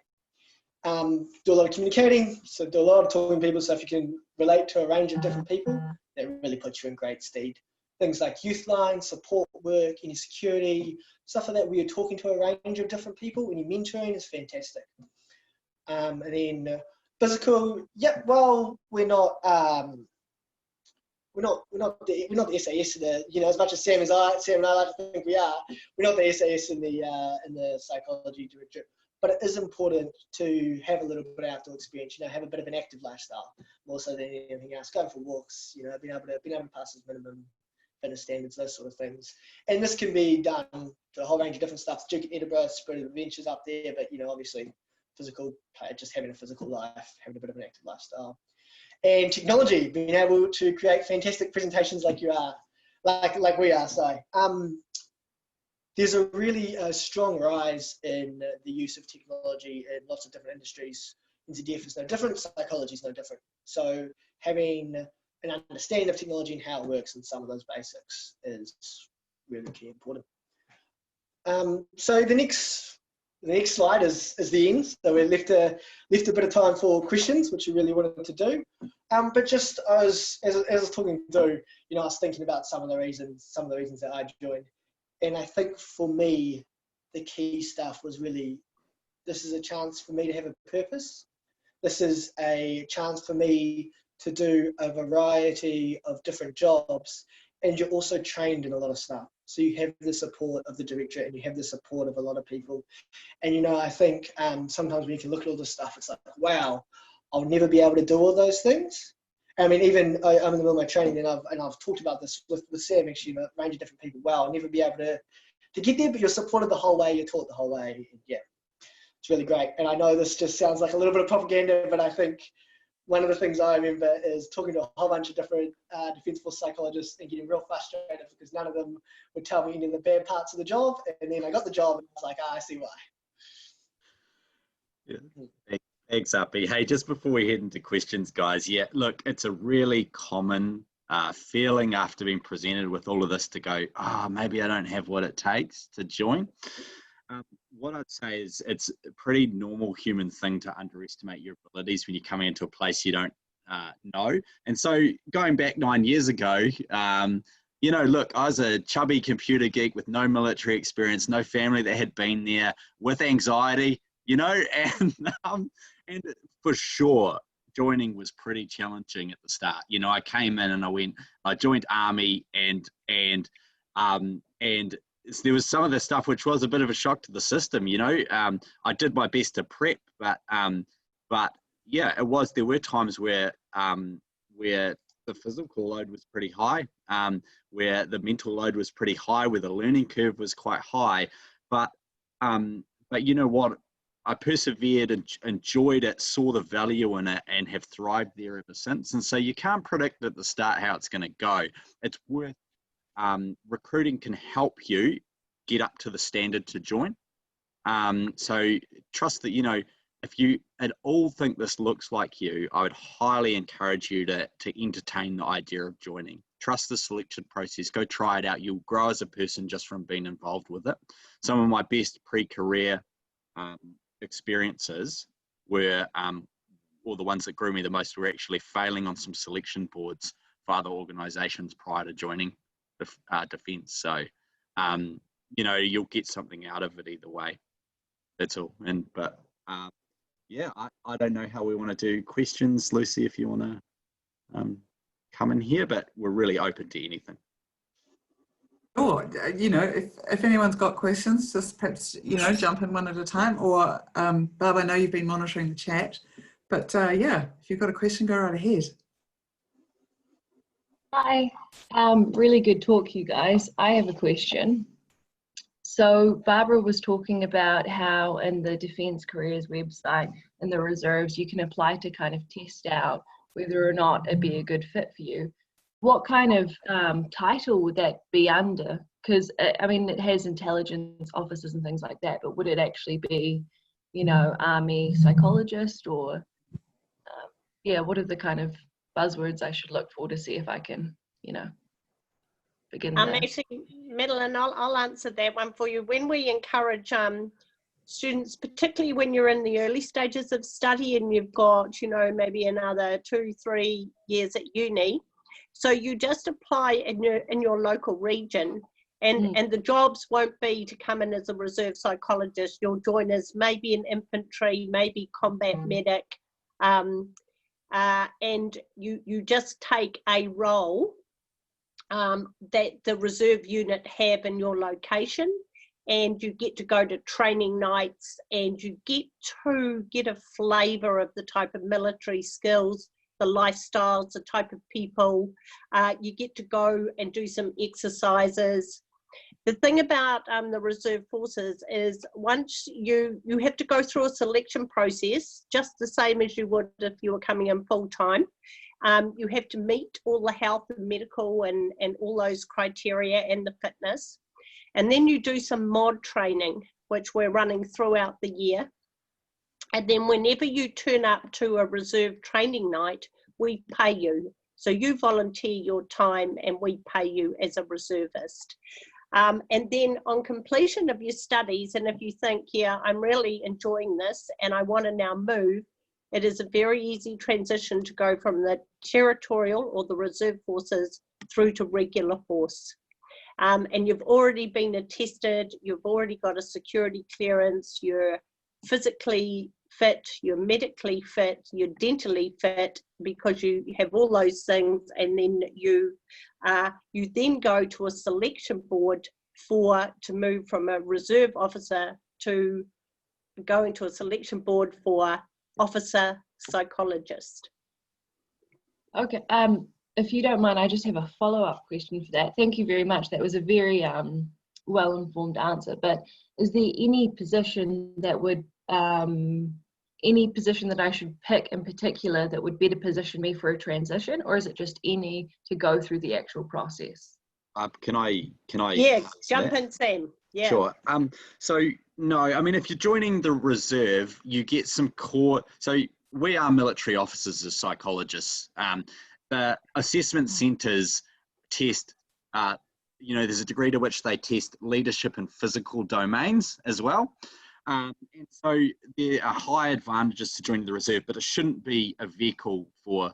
Do a lot of communicating, so do a lot of talking to people. So if you can relate to a range of different people, that really puts you in great stead. Things like youth line, support work, any security, stuff like that, where you're talking to a range of different people when you're mentoring is fantastic. And then physical, yeah, well, we're not the SAS, you know, as much as Sam and I like to think we are, we're not the SAS in the psychology directorate, but it is important to have a little bit of outdoor experience, you know, have a bit of an active lifestyle, more so than anything else, going for walks, you know, being able to pass as minimum fitness standards, those sort of things. And this can be done to a whole range of different stuff. Duke at Edinburgh, Spirit of Adventures up there, but, you know, obviously physical, just having a physical life, having a bit of an active lifestyle. And technology, being able to create fantastic presentations like you are, like we are, sorry. There's a really strong rise in the use of technology in lots of different industries. NZDF is no different, psychology is no different. So having an understanding of technology and how it works and some of those basics is really key important. So the next slide is the end. So we left a bit of time for questions, which we really wanted to do. But just as I was talking through, you know, I was thinking about some of the reasons that I joined. And I think for me, the key stuff was really, this is a chance for me to have a purpose. This is a chance for me to do a variety of different jobs and you're also trained in a lot of stuff. So you have the support of the director and you have the support of a lot of people. And, you know, I think sometimes when you can look at all this stuff, it's like, wow, I'll never be able to do all those things. I mean, even I'm in the middle of my training, and I've talked about this with Sam, actually, a range of different people. Wow, I'll never be able to get there, but you're supported the whole way, you're taught the whole way. Yeah, it's really great. And I know this just sounds like a little bit of propaganda, but I think one of the things I remember is talking to a whole bunch of different Defence Force psychologists and getting real frustrated because none of them would tell me any of the bad parts of the job. And then I got the job and I was like, I see why. Yeah. Thanks, Uppy. Hey, just before we head into questions, guys, yeah, look, it's a really common feeling after being presented with all of this to go, maybe I don't have what it takes to join. What I'd say is it's a pretty normal human thing to underestimate your abilities when you're coming into a place you don't know. And so going back 9 years ago, you know, look, I was a chubby computer geek with no military experience, no family that had been there, with anxiety, you know, and for sure, joining was pretty challenging at the start. You know, I came in and I joined Army and there was some of the stuff which was a bit of a shock to the system. You know, I did my best to prep, but yeah, there were times where the physical load was pretty high, where the mental load was pretty high, where the learning curve was quite high, but you know what? I persevered and enjoyed it, saw the value in it, and have thrived there ever since. And so you can't predict at the start how it's going to go. It's worth recruiting can help you get up to the standard to join. So trust that, you know, if you at all think this looks like you, I would highly encourage you to entertain the idea of joining. Trust the selection process. Go try it out. You'll grow as a person just from being involved with it. Some of my best pre-career experiences were, or the ones that grew me the most, were actually failing on some selection boards for other organisations prior to joining Defence. So, you know, you'll get something out of it either way. That's all. But yeah, I don't know how we want to do questions, Lucy, if you want to come in here, but we're really open to anything. Sure. You know, if anyone's got questions, just perhaps, you know, jump in one at a time, or Barb, I know you've been monitoring the chat, but yeah, if you've got a question, go right ahead. Hi, really good talk, you guys. I have a question. So Barbara was talking about how in the Defence Careers website in the reserves, you can apply to kind of test out whether or not it'd be a good fit for you. What kind of title would that be under? Because, I mean, it has intelligence officers and things like that, but would it actually be, you know, Army psychologist or, yeah, what are the kind of buzzwords I should look for to see if I can, you know, begin there? Actually, Madeline, I'll answer that one for you. When we encourage students, particularly when you're in the early stages of study and you've got, you know, maybe another 2-3 years at uni, so you just apply in your local region, and the jobs won't be to come in as a reserve psychologist. You'll join as maybe an infantry, maybe combat medic, and you just take a role that the reserve unit have in your location, and you get to go to training nights, and you get to get a flavour of the type of military skills, the lifestyles, the type of people. You get to go and do some exercises. The thing about the reserve forces is once you have to go through a selection process, just the same as you would if you were coming in full time. You have to meet all the health and medical and all those criteria and the fitness. And then you do some mod training, which we're running throughout the year. And then whenever you turn up to a reserve training night, we pay you. So you volunteer your time and we pay you as a reservist. And then on completion of your studies, and if you think, yeah, I'm really enjoying this and I want to now move, it is a very easy transition to go from the territorial or the reserve forces through to regular force. And you've already been attested, you've already got a security clearance, you're physically fit, you're medically fit, you're dentally fit, because you have all those things, and then you then go to a selection board to move from a reserve officer to going to a selection board for officer psychologist. Okay, if you don't mind, I just have a follow-up question for that. Thank you very much. That was a very well-informed answer. But is there any position that would, any position that I should pick in particular that would better position me for a transition, or is it just any to go through the actual process? Can I? Yeah, jump in, Sam. Yeah. Sure. So no, I mean, if you're joining the reserve, you get some core. So we are military officers as psychologists. The assessment centres test. There's a degree to which they test leadership in physical domains as well. And so there are high advantages to joining the reserve, but it shouldn't be a vehicle for.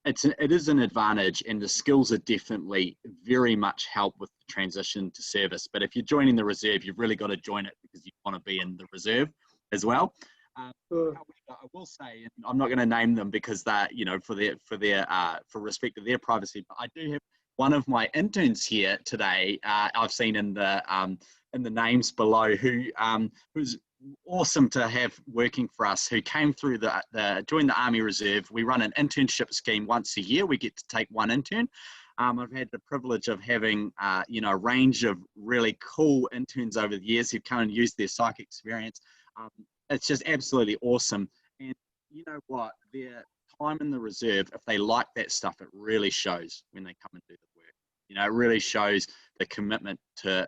It is an advantage, and the skills are definitely very much help with the transition to service. But if you're joining the reserve, you've really got to join it because you want to be in the reserve as well. However, I will say, and I'm not going to name them because that, for respect of their privacy, but I do have one of my interns here today. I've seen in the names below who's awesome to have working for us, who came through joined the Army Reserve. We run an internship scheme once a year. We get to take one intern. I've had the privilege of having a range of really cool interns over the years who've come and used their psych experience. It's just absolutely awesome. And you know what, their time in the reserve, if they like that stuff, it really shows when they come and do the work. It really shows the commitment to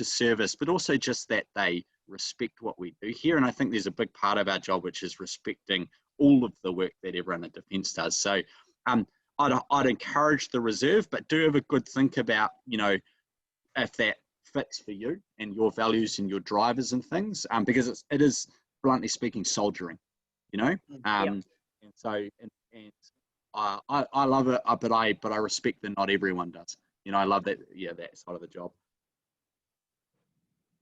service, but also just that they respect what we do here. And I think there's a big part of our job which is respecting all of the work that everyone at Defence does. So I'd encourage the reserve, but do have a good think about, if that fits for you and your values and your drivers and things, because it is, bluntly speaking, soldiering, Yep. And so I love it, but I respect that not everyone does. I love that, that side of the job.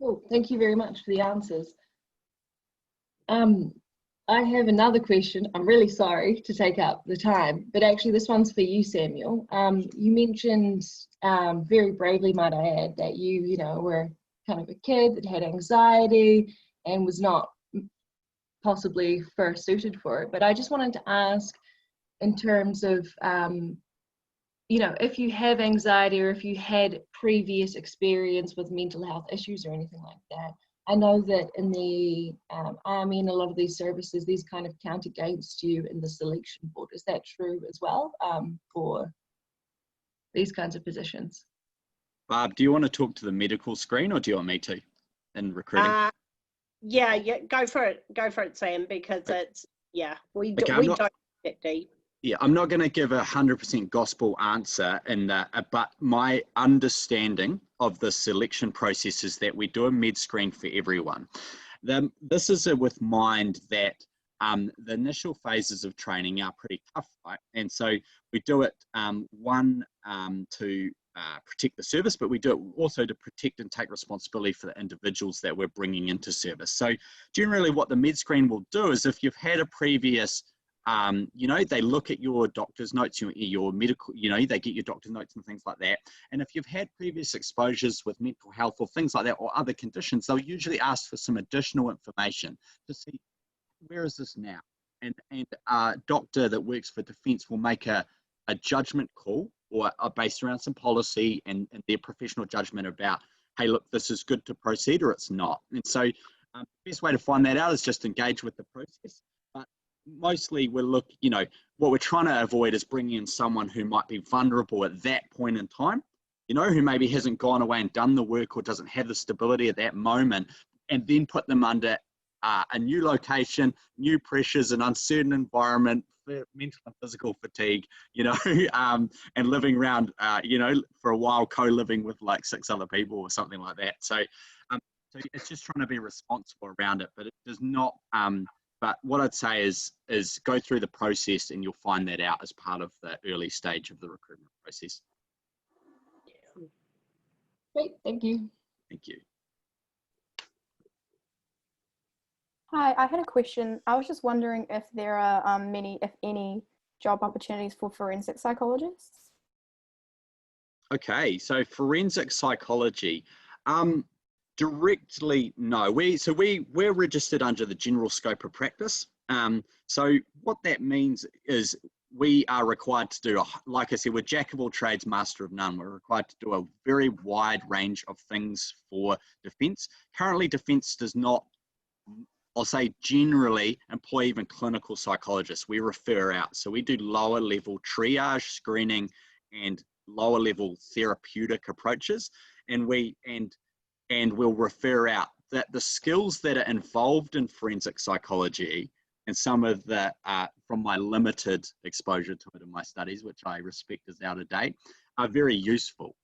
Cool. Thank you very much for the answers. I have another question. I'm really sorry to take up the time, but actually this one's for you, Samuel. You mentioned very bravely, might I add, that you were kind of a kid that had anxiety and was not possibly first suited for it. But I just wanted to ask, in terms of if you have anxiety or if you had previous experience with mental health issues or anything like that. I know that in the Army and a lot of these services, these kind of count against you in the selection board. Is that true as well for these kinds of positions? Barb, do you want to talk to the medical screen, or do you want me to in recruiting? Yeah, go for it, Sam, because it's, we don't get deep. Yeah, I'm not going to give 100% gospel answer in that, but my understanding of the selection process is that we do a med screen for everyone. This is with mind that the initial phases of training are pretty tough, right? And so we do it to protect the service, but we do it also to protect and take responsibility for the individuals that we're bringing into service. So generally what the med screen will do is, if you've had a previous they look at your doctor's notes, your medical, they get your doctor's notes and things like that. And if you've had previous exposures with mental health or things like that, or other conditions, they'll usually ask for some additional information to see, where is this now? And a doctor that works for Defence will make a judgment call, or based around some policy and their professional judgment about, hey, look, this is good to proceed or it's not. And so the best way to find that out is just engage with the process. Mostly what we're trying to avoid is bringing in someone who might be vulnerable at that point in time, who maybe hasn't gone away and done the work or doesn't have the stability at that moment, and then put them under a new location, new pressures, an uncertain environment, mental and physical fatigue, and living around, for a while co-living with like 6 other people or something like that. So it's just trying to be responsible around it, but it does not, but what I'd say is go through the process, and you'll find that out as part of the early stage of the recruitment process. Great, thank you. Thank you. Hi, I had a question. I was just wondering if there are many, if any, job opportunities for forensic psychologists. Okay, so forensic psychology. Directly, no. We're registered under the general scope of practice. So what that means is we are required to do, like I said, we're jack of all trades, master of none. We're required to do a very wide range of things for defence. Currently, defence does not, I'll say generally, employ even clinical psychologists. We refer out. So we do lower level triage, screening, and lower level therapeutic approaches. And we'll refer out that the skills that are involved in forensic psychology, and some of the, from my limited exposure to it in my studies, which I respect is out of date, are very useful.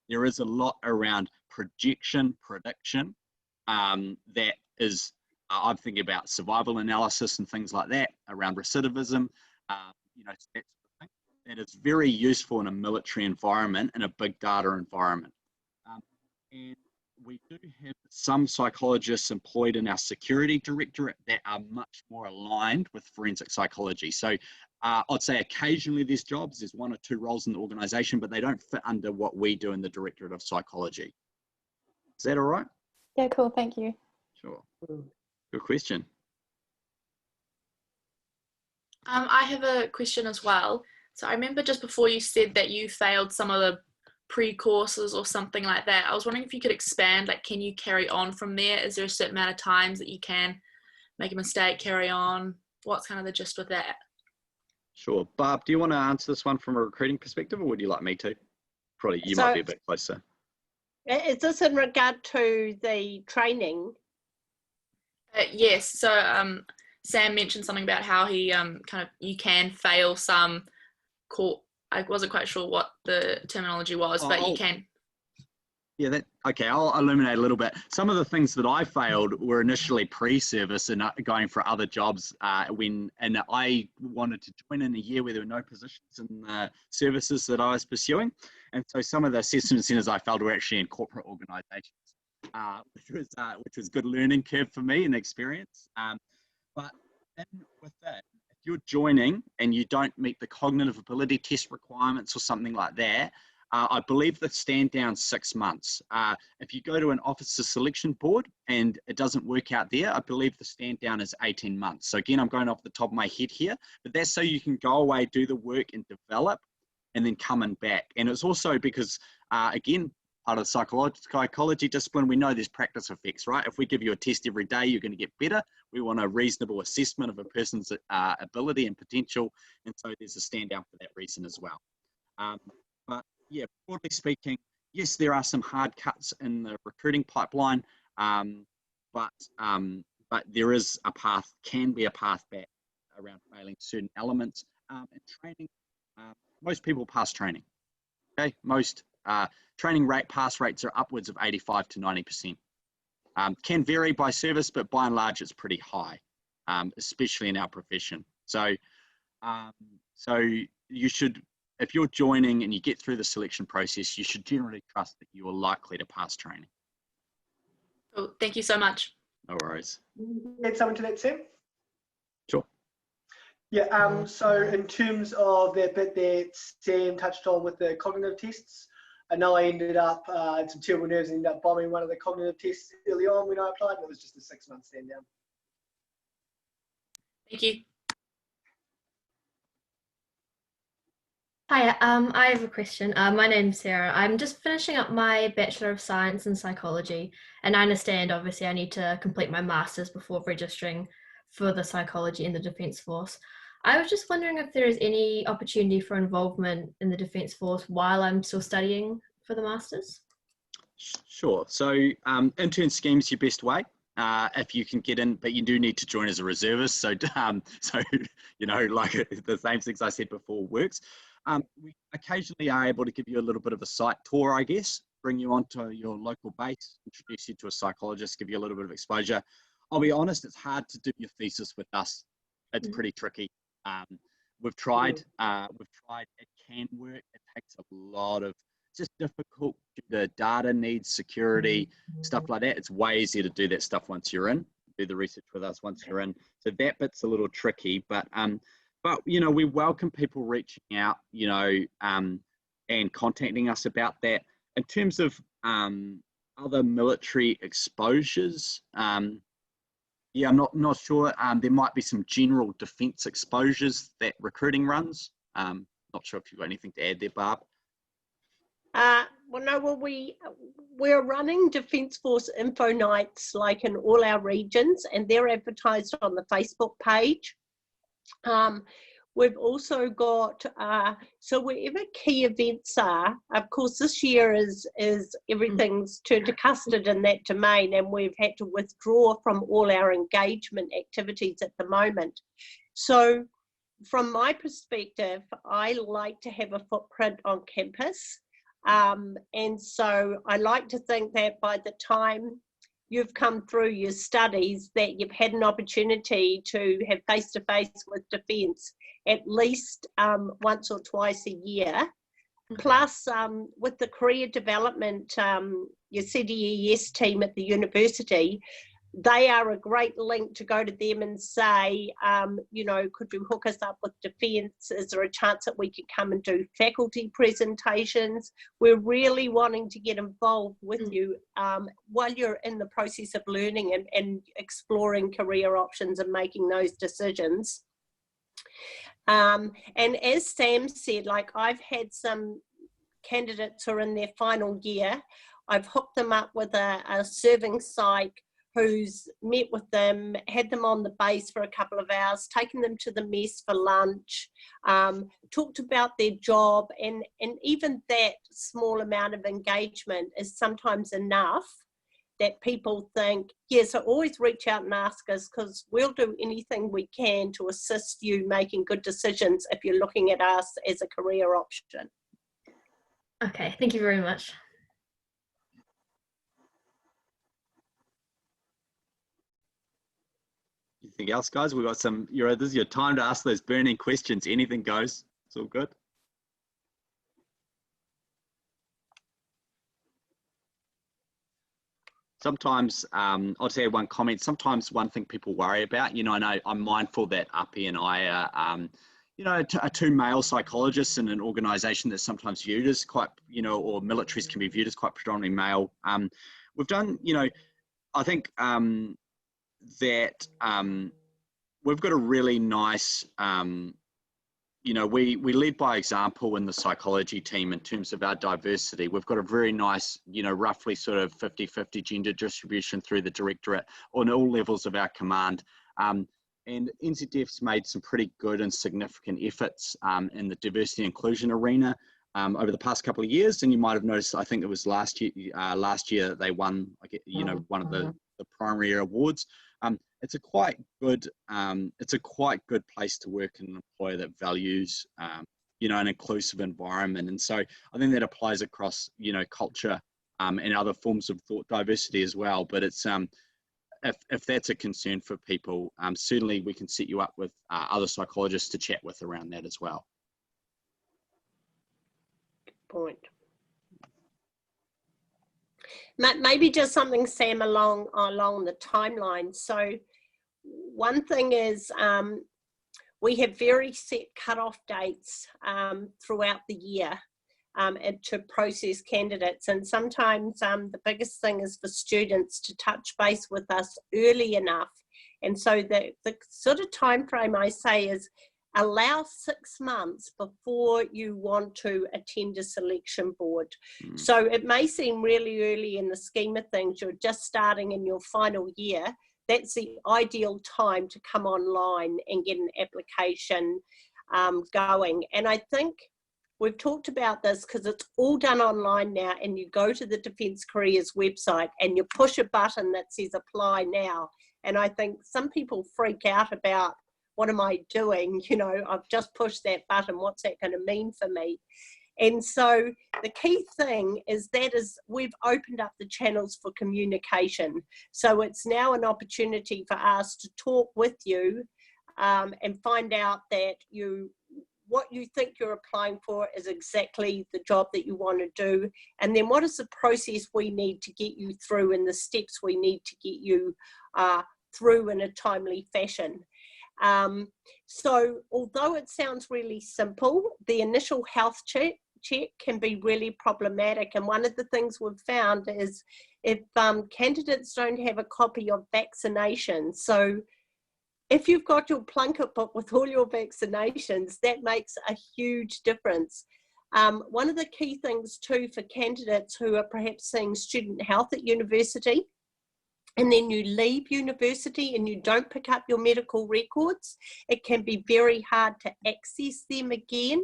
There is a lot around projection, prediction, that is, I'm thinking about survival analysis and things like that, around recidivism, you know, that sort of thing. That is very useful in a military environment, in a big data environment. And we do have some psychologists employed in our security directorate that are much more aligned with forensic psychology. So I'd say occasionally there's jobs, there's 1 or 2 roles in the organisation, but they don't fit under what we do in the Directorate of Psychology. Is that all right? Yeah, cool. Thank you. Sure. Good question. I have a question as well. So I remember just before you said that you failed some of the pre-courses or something like that. I was wondering if you could expand, like, can you carry on from there? Is there a certain amount of times that you can make a mistake, carry on? What's kind of the gist with that? Sure. Barb, do you want to answer this one from a recruiting perspective, or would you like me to? Probably you might be a bit closer. Is this in regard to the training? Yes. So Sam mentioned something about how he kind of, you can fail some court. I wasn't quite sure what the terminology was, but you can. Yeah, okay, I'll illuminate a little bit. Some of the things that I failed were initially pre-service and going for other jobs and I wanted to join in a year where there were no positions in the services that I was pursuing. And so some of the assessment centres I failed were actually in corporate organisations, which was good learning curve for me and experience. But with that, if you're joining and you don't meet the cognitive ability test requirements or something like that, I believe the stand down 6 months. If you go to an officer selection board and it doesn't work out there, I believe the stand down is 18 months. So again, I'm going off the top of my head here, but that's so you can go away, do the work and develop and then coming back. And it's also because, again, part of the psychology discipline, we know there's practice effects, right? If we give you a test every day, you're going to get better. We want a reasonable assessment of a person's ability and potential. And so there's a stand down for that reason as well. But yeah, broadly speaking, yes, there are some hard cuts in the recruiting pipeline, but there is a path, can be a path back around failing certain elements. And training, most people pass training. Okay, most training pass rates are upwards of 85 to 90%. Can vary by service, but by and large, it's pretty high, especially in our profession. So you should, if you're joining and you get through the selection process, you should generally trust that you are likely to pass training. Cool. Thank you so much. No worries. Add something to that, Sam? Sure. Yeah, so in terms of that bit that Sam touched on with the cognitive tests, I know I ended up, had some terrible nerves and ended up bombing one of the cognitive tests early on when I applied, and it was just a 6-month stand down. Thank you. Hi, I have a question. My name's Sarah. I'm just finishing up my Bachelor of Science in Psychology, and I understand obviously I need to complete my Masters before registering for the psychology in the Defence Force. I was just wondering if there is any opportunity for involvement in the Defence Force while I'm still studying for the Masters? Sure. So intern scheme's your best way. If you can get in, but you do need to join as a reservist. So, you know, like the same things I said before works. We occasionally are able to give you a little bit of a site tour, I guess, bring you onto your local base, introduce you to a psychologist, give you a little bit of exposure. I'll be honest, it's hard to do your thesis with us. It's pretty tricky. We've tried, it can work. It takes a lot of, it's just difficult. The data needs security, stuff like that. It's way easier to do that stuff once you're in. do the research with us once you're in. So that bit's a little tricky, but you know, we welcome people reaching out, you know, and contacting us about that. In terms of other military exposures, yeah, I'm not sure. There might be some general defence exposures that recruiting runs. Not sure if you've got anything to add there, Barb. Well, no, well, we're running Defence Force info nights like in all our regions, and they're advertised on the Facebook page. We've also got, so wherever key events are, of course this year is everything's turned to custard in that domain, and we've had to withdraw from all our engagement activities at the moment. So from my perspective, I like to have a footprint on campus. And so I like to think that by the time you've come through your studies that you've had an opportunity to have face-to-face with Defence at least once or twice a year. Plus with the career development, your CDES team at the university, they are a great link to go to them and say, you know, could you hook us up with Defence? Is there a chance that we could come and do faculty presentations? We're really wanting to get involved with you while you're in the process of learning and exploring career options and making those decisions. And as Sam said, like I've had some candidates who are in their final year. I've hooked them up with a serving psych who's met with them, had them on the base for a couple of hours, taken them to the mess for lunch, talked about their job, and even that small amount of engagement is sometimes enough that people think, yes, so always reach out and ask us because we'll do anything we can to assist you making good decisions if you're looking at us as a career option. Okay, thank you very much. Anything else, guys? We've got some, this is your time to ask those burning questions. Anything goes. It's all good. Sometimes, I'll say one comment, sometimes one thing people worry about, you know, I know I'm mindful that Api and I are, you know, are two male psychologists in an organisation that's sometimes viewed as quite, you know, or militaries can be viewed as quite predominantly male. We've done, you know, I think that we've got a really nice, you know, we lead by example in the psychology team in terms of our diversity. We've got a very nice, you know, roughly sort of 50-50 gender distribution through the directorate on all levels of our command. And NZDF's made some pretty good and significant efforts in the diversity and inclusion arena over the past couple of years. And you might have noticed, I think it was last year they won, you know, one of the primary awards. It's a quite good place to work in an employer that values, you know, an inclusive environment. And so I think that applies across, you know, culture and other forms of thought diversity as well. But it's, if that's a concern for people, certainly we can set you up with other psychologists to chat with around that as well. Good point. Maybe just something, Sam, along the timeline. So one thing is we have very set cut-off dates throughout the year and to process candidates. And sometimes the biggest thing is for students to touch base with us early enough. And so the sort of time frame I say is allow 6 months before you want to attend a selection board. So it may seem really early in the scheme of things, you're just starting in your final year. That's the ideal time to come online and get an application going. And I think we've talked about this because it's all done online now, and you go to the Defence Careers website and you push a button that says apply now. And I think some people freak out about, what am I doing? You know, I've just pushed that button. What's that going to mean for me? And so the key thing is we've opened up the channels for communication. So it's now an opportunity for us to talk with you and find out that what you think you're applying for is exactly the job that you want to do. And then what is the process we need to get you through and the steps we need to get you through in a timely fashion. So although it sounds really simple, the initial health check can be really problematic. And one of the things we've found is if candidates don't have a copy of vaccinations, so if you've got your Plunkett book with all your vaccinations, that makes a huge difference. One of the key things too for candidates who are perhaps seeing student health at university, and then you leave university and you don't pick up your medical records, it can be very hard to access them again.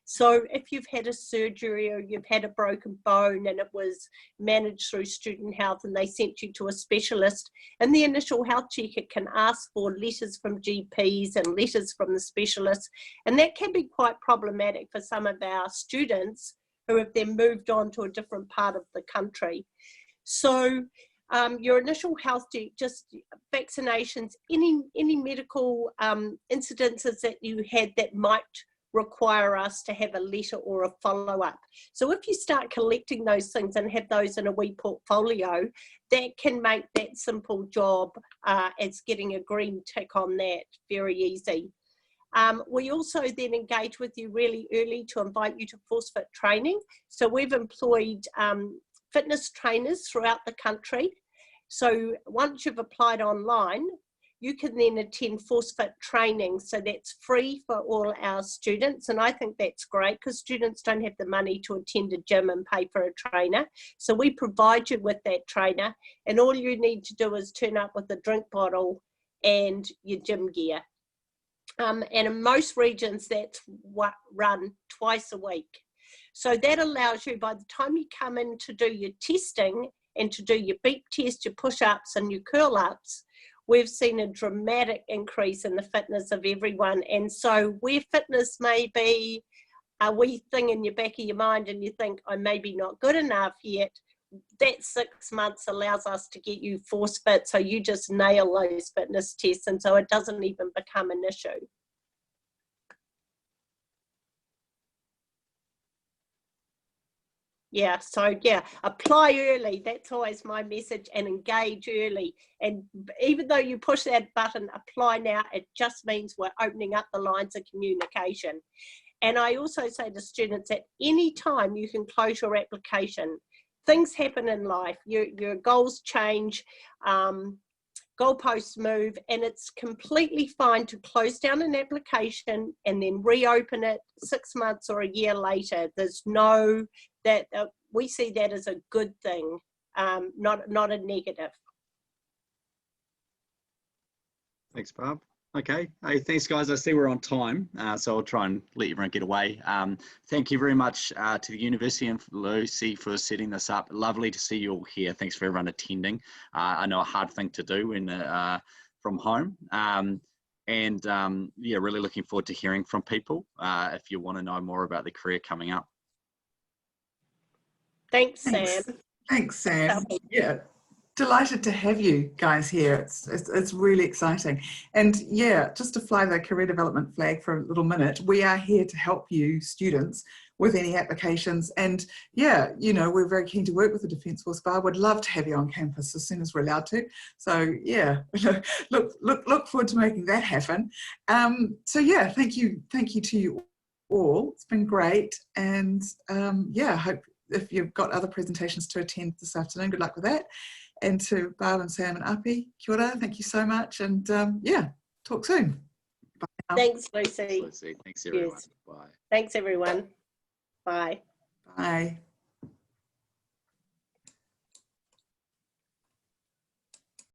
So if you've had a surgery or you've had a broken bone and it was managed through student health and they sent you to a specialist, in the initial health check it can ask for letters from GPs and letters from the specialists, and that can be quite problematic for some of our students who have then moved on to a different part of the country. So your initial health check, just vaccinations, any medical incidences that you had that might require us to have a letter or a follow-up. So if you start collecting those things and have those in a wee portfolio, that can make that simple job as getting a green tick on that very easy. We also then engage with you really early to invite you to force fit training. So we've employed fitness trainers throughout the country. So once you've applied online, you can then attend force fit training. So that's free for all our students. And I think that's great because students don't have the money to attend a gym and pay for a trainer. So we provide you with that trainer, and all you need to do is turn up with a drink bottle and your gym gear. And in most regions, that's run twice a week. So that allows you, by the time you come in to do your testing and to do your beep test, your push-ups and your curl-ups, we've seen a dramatic increase in the fitness of everyone. And so where fitness may be a wee thing in your back of your mind and you think, I'm maybe not good enough yet, that 6 months allows us to get you force fit, so you just nail those fitness tests, and so it doesn't even become an issue. Yeah, so yeah, apply early. That's always my message, and engage early. And even though you push that button, apply now, it just means we're opening up the lines of communication. And I also say to students, at any time you can close your application. Things happen in life, your goals change, goalposts move, and it's completely fine to close down an application and then reopen it 6 months or a year later. There's no, that we see that as a good thing, not a negative. Thanks, Barb. Okay, hey, thanks guys. I see we're on time, so I'll try and let everyone get away. Thank you very much to the university and Lucy for setting this up. Lovely to see you all here. Thanks for everyone attending. I know a hard thing to do when from home. Yeah, really looking forward to hearing from people if you want to know more about the career coming up. Thanks, Sam. Thanks, Sam. Yeah. Delighted to have you guys here. It's really exciting. And yeah, just to fly the career development flag for a little minute, we are here to help you students with any applications. And yeah, you know, we're very keen to work with the Defence Force Bar. Would love to have you on campus as soon as we're allowed to. So yeah, look forward to making that happen. So yeah, thank you to you all. It's been great. And yeah, I hope if you've got other presentations to attend this afternoon, good luck with that. And to Barb and Sam and Api, kia ora, thank you so much. And yeah, talk soon. Bye now. Thanks, Lucy. Thanks, everyone. Yes. Bye. Thanks, everyone. Bye. Bye.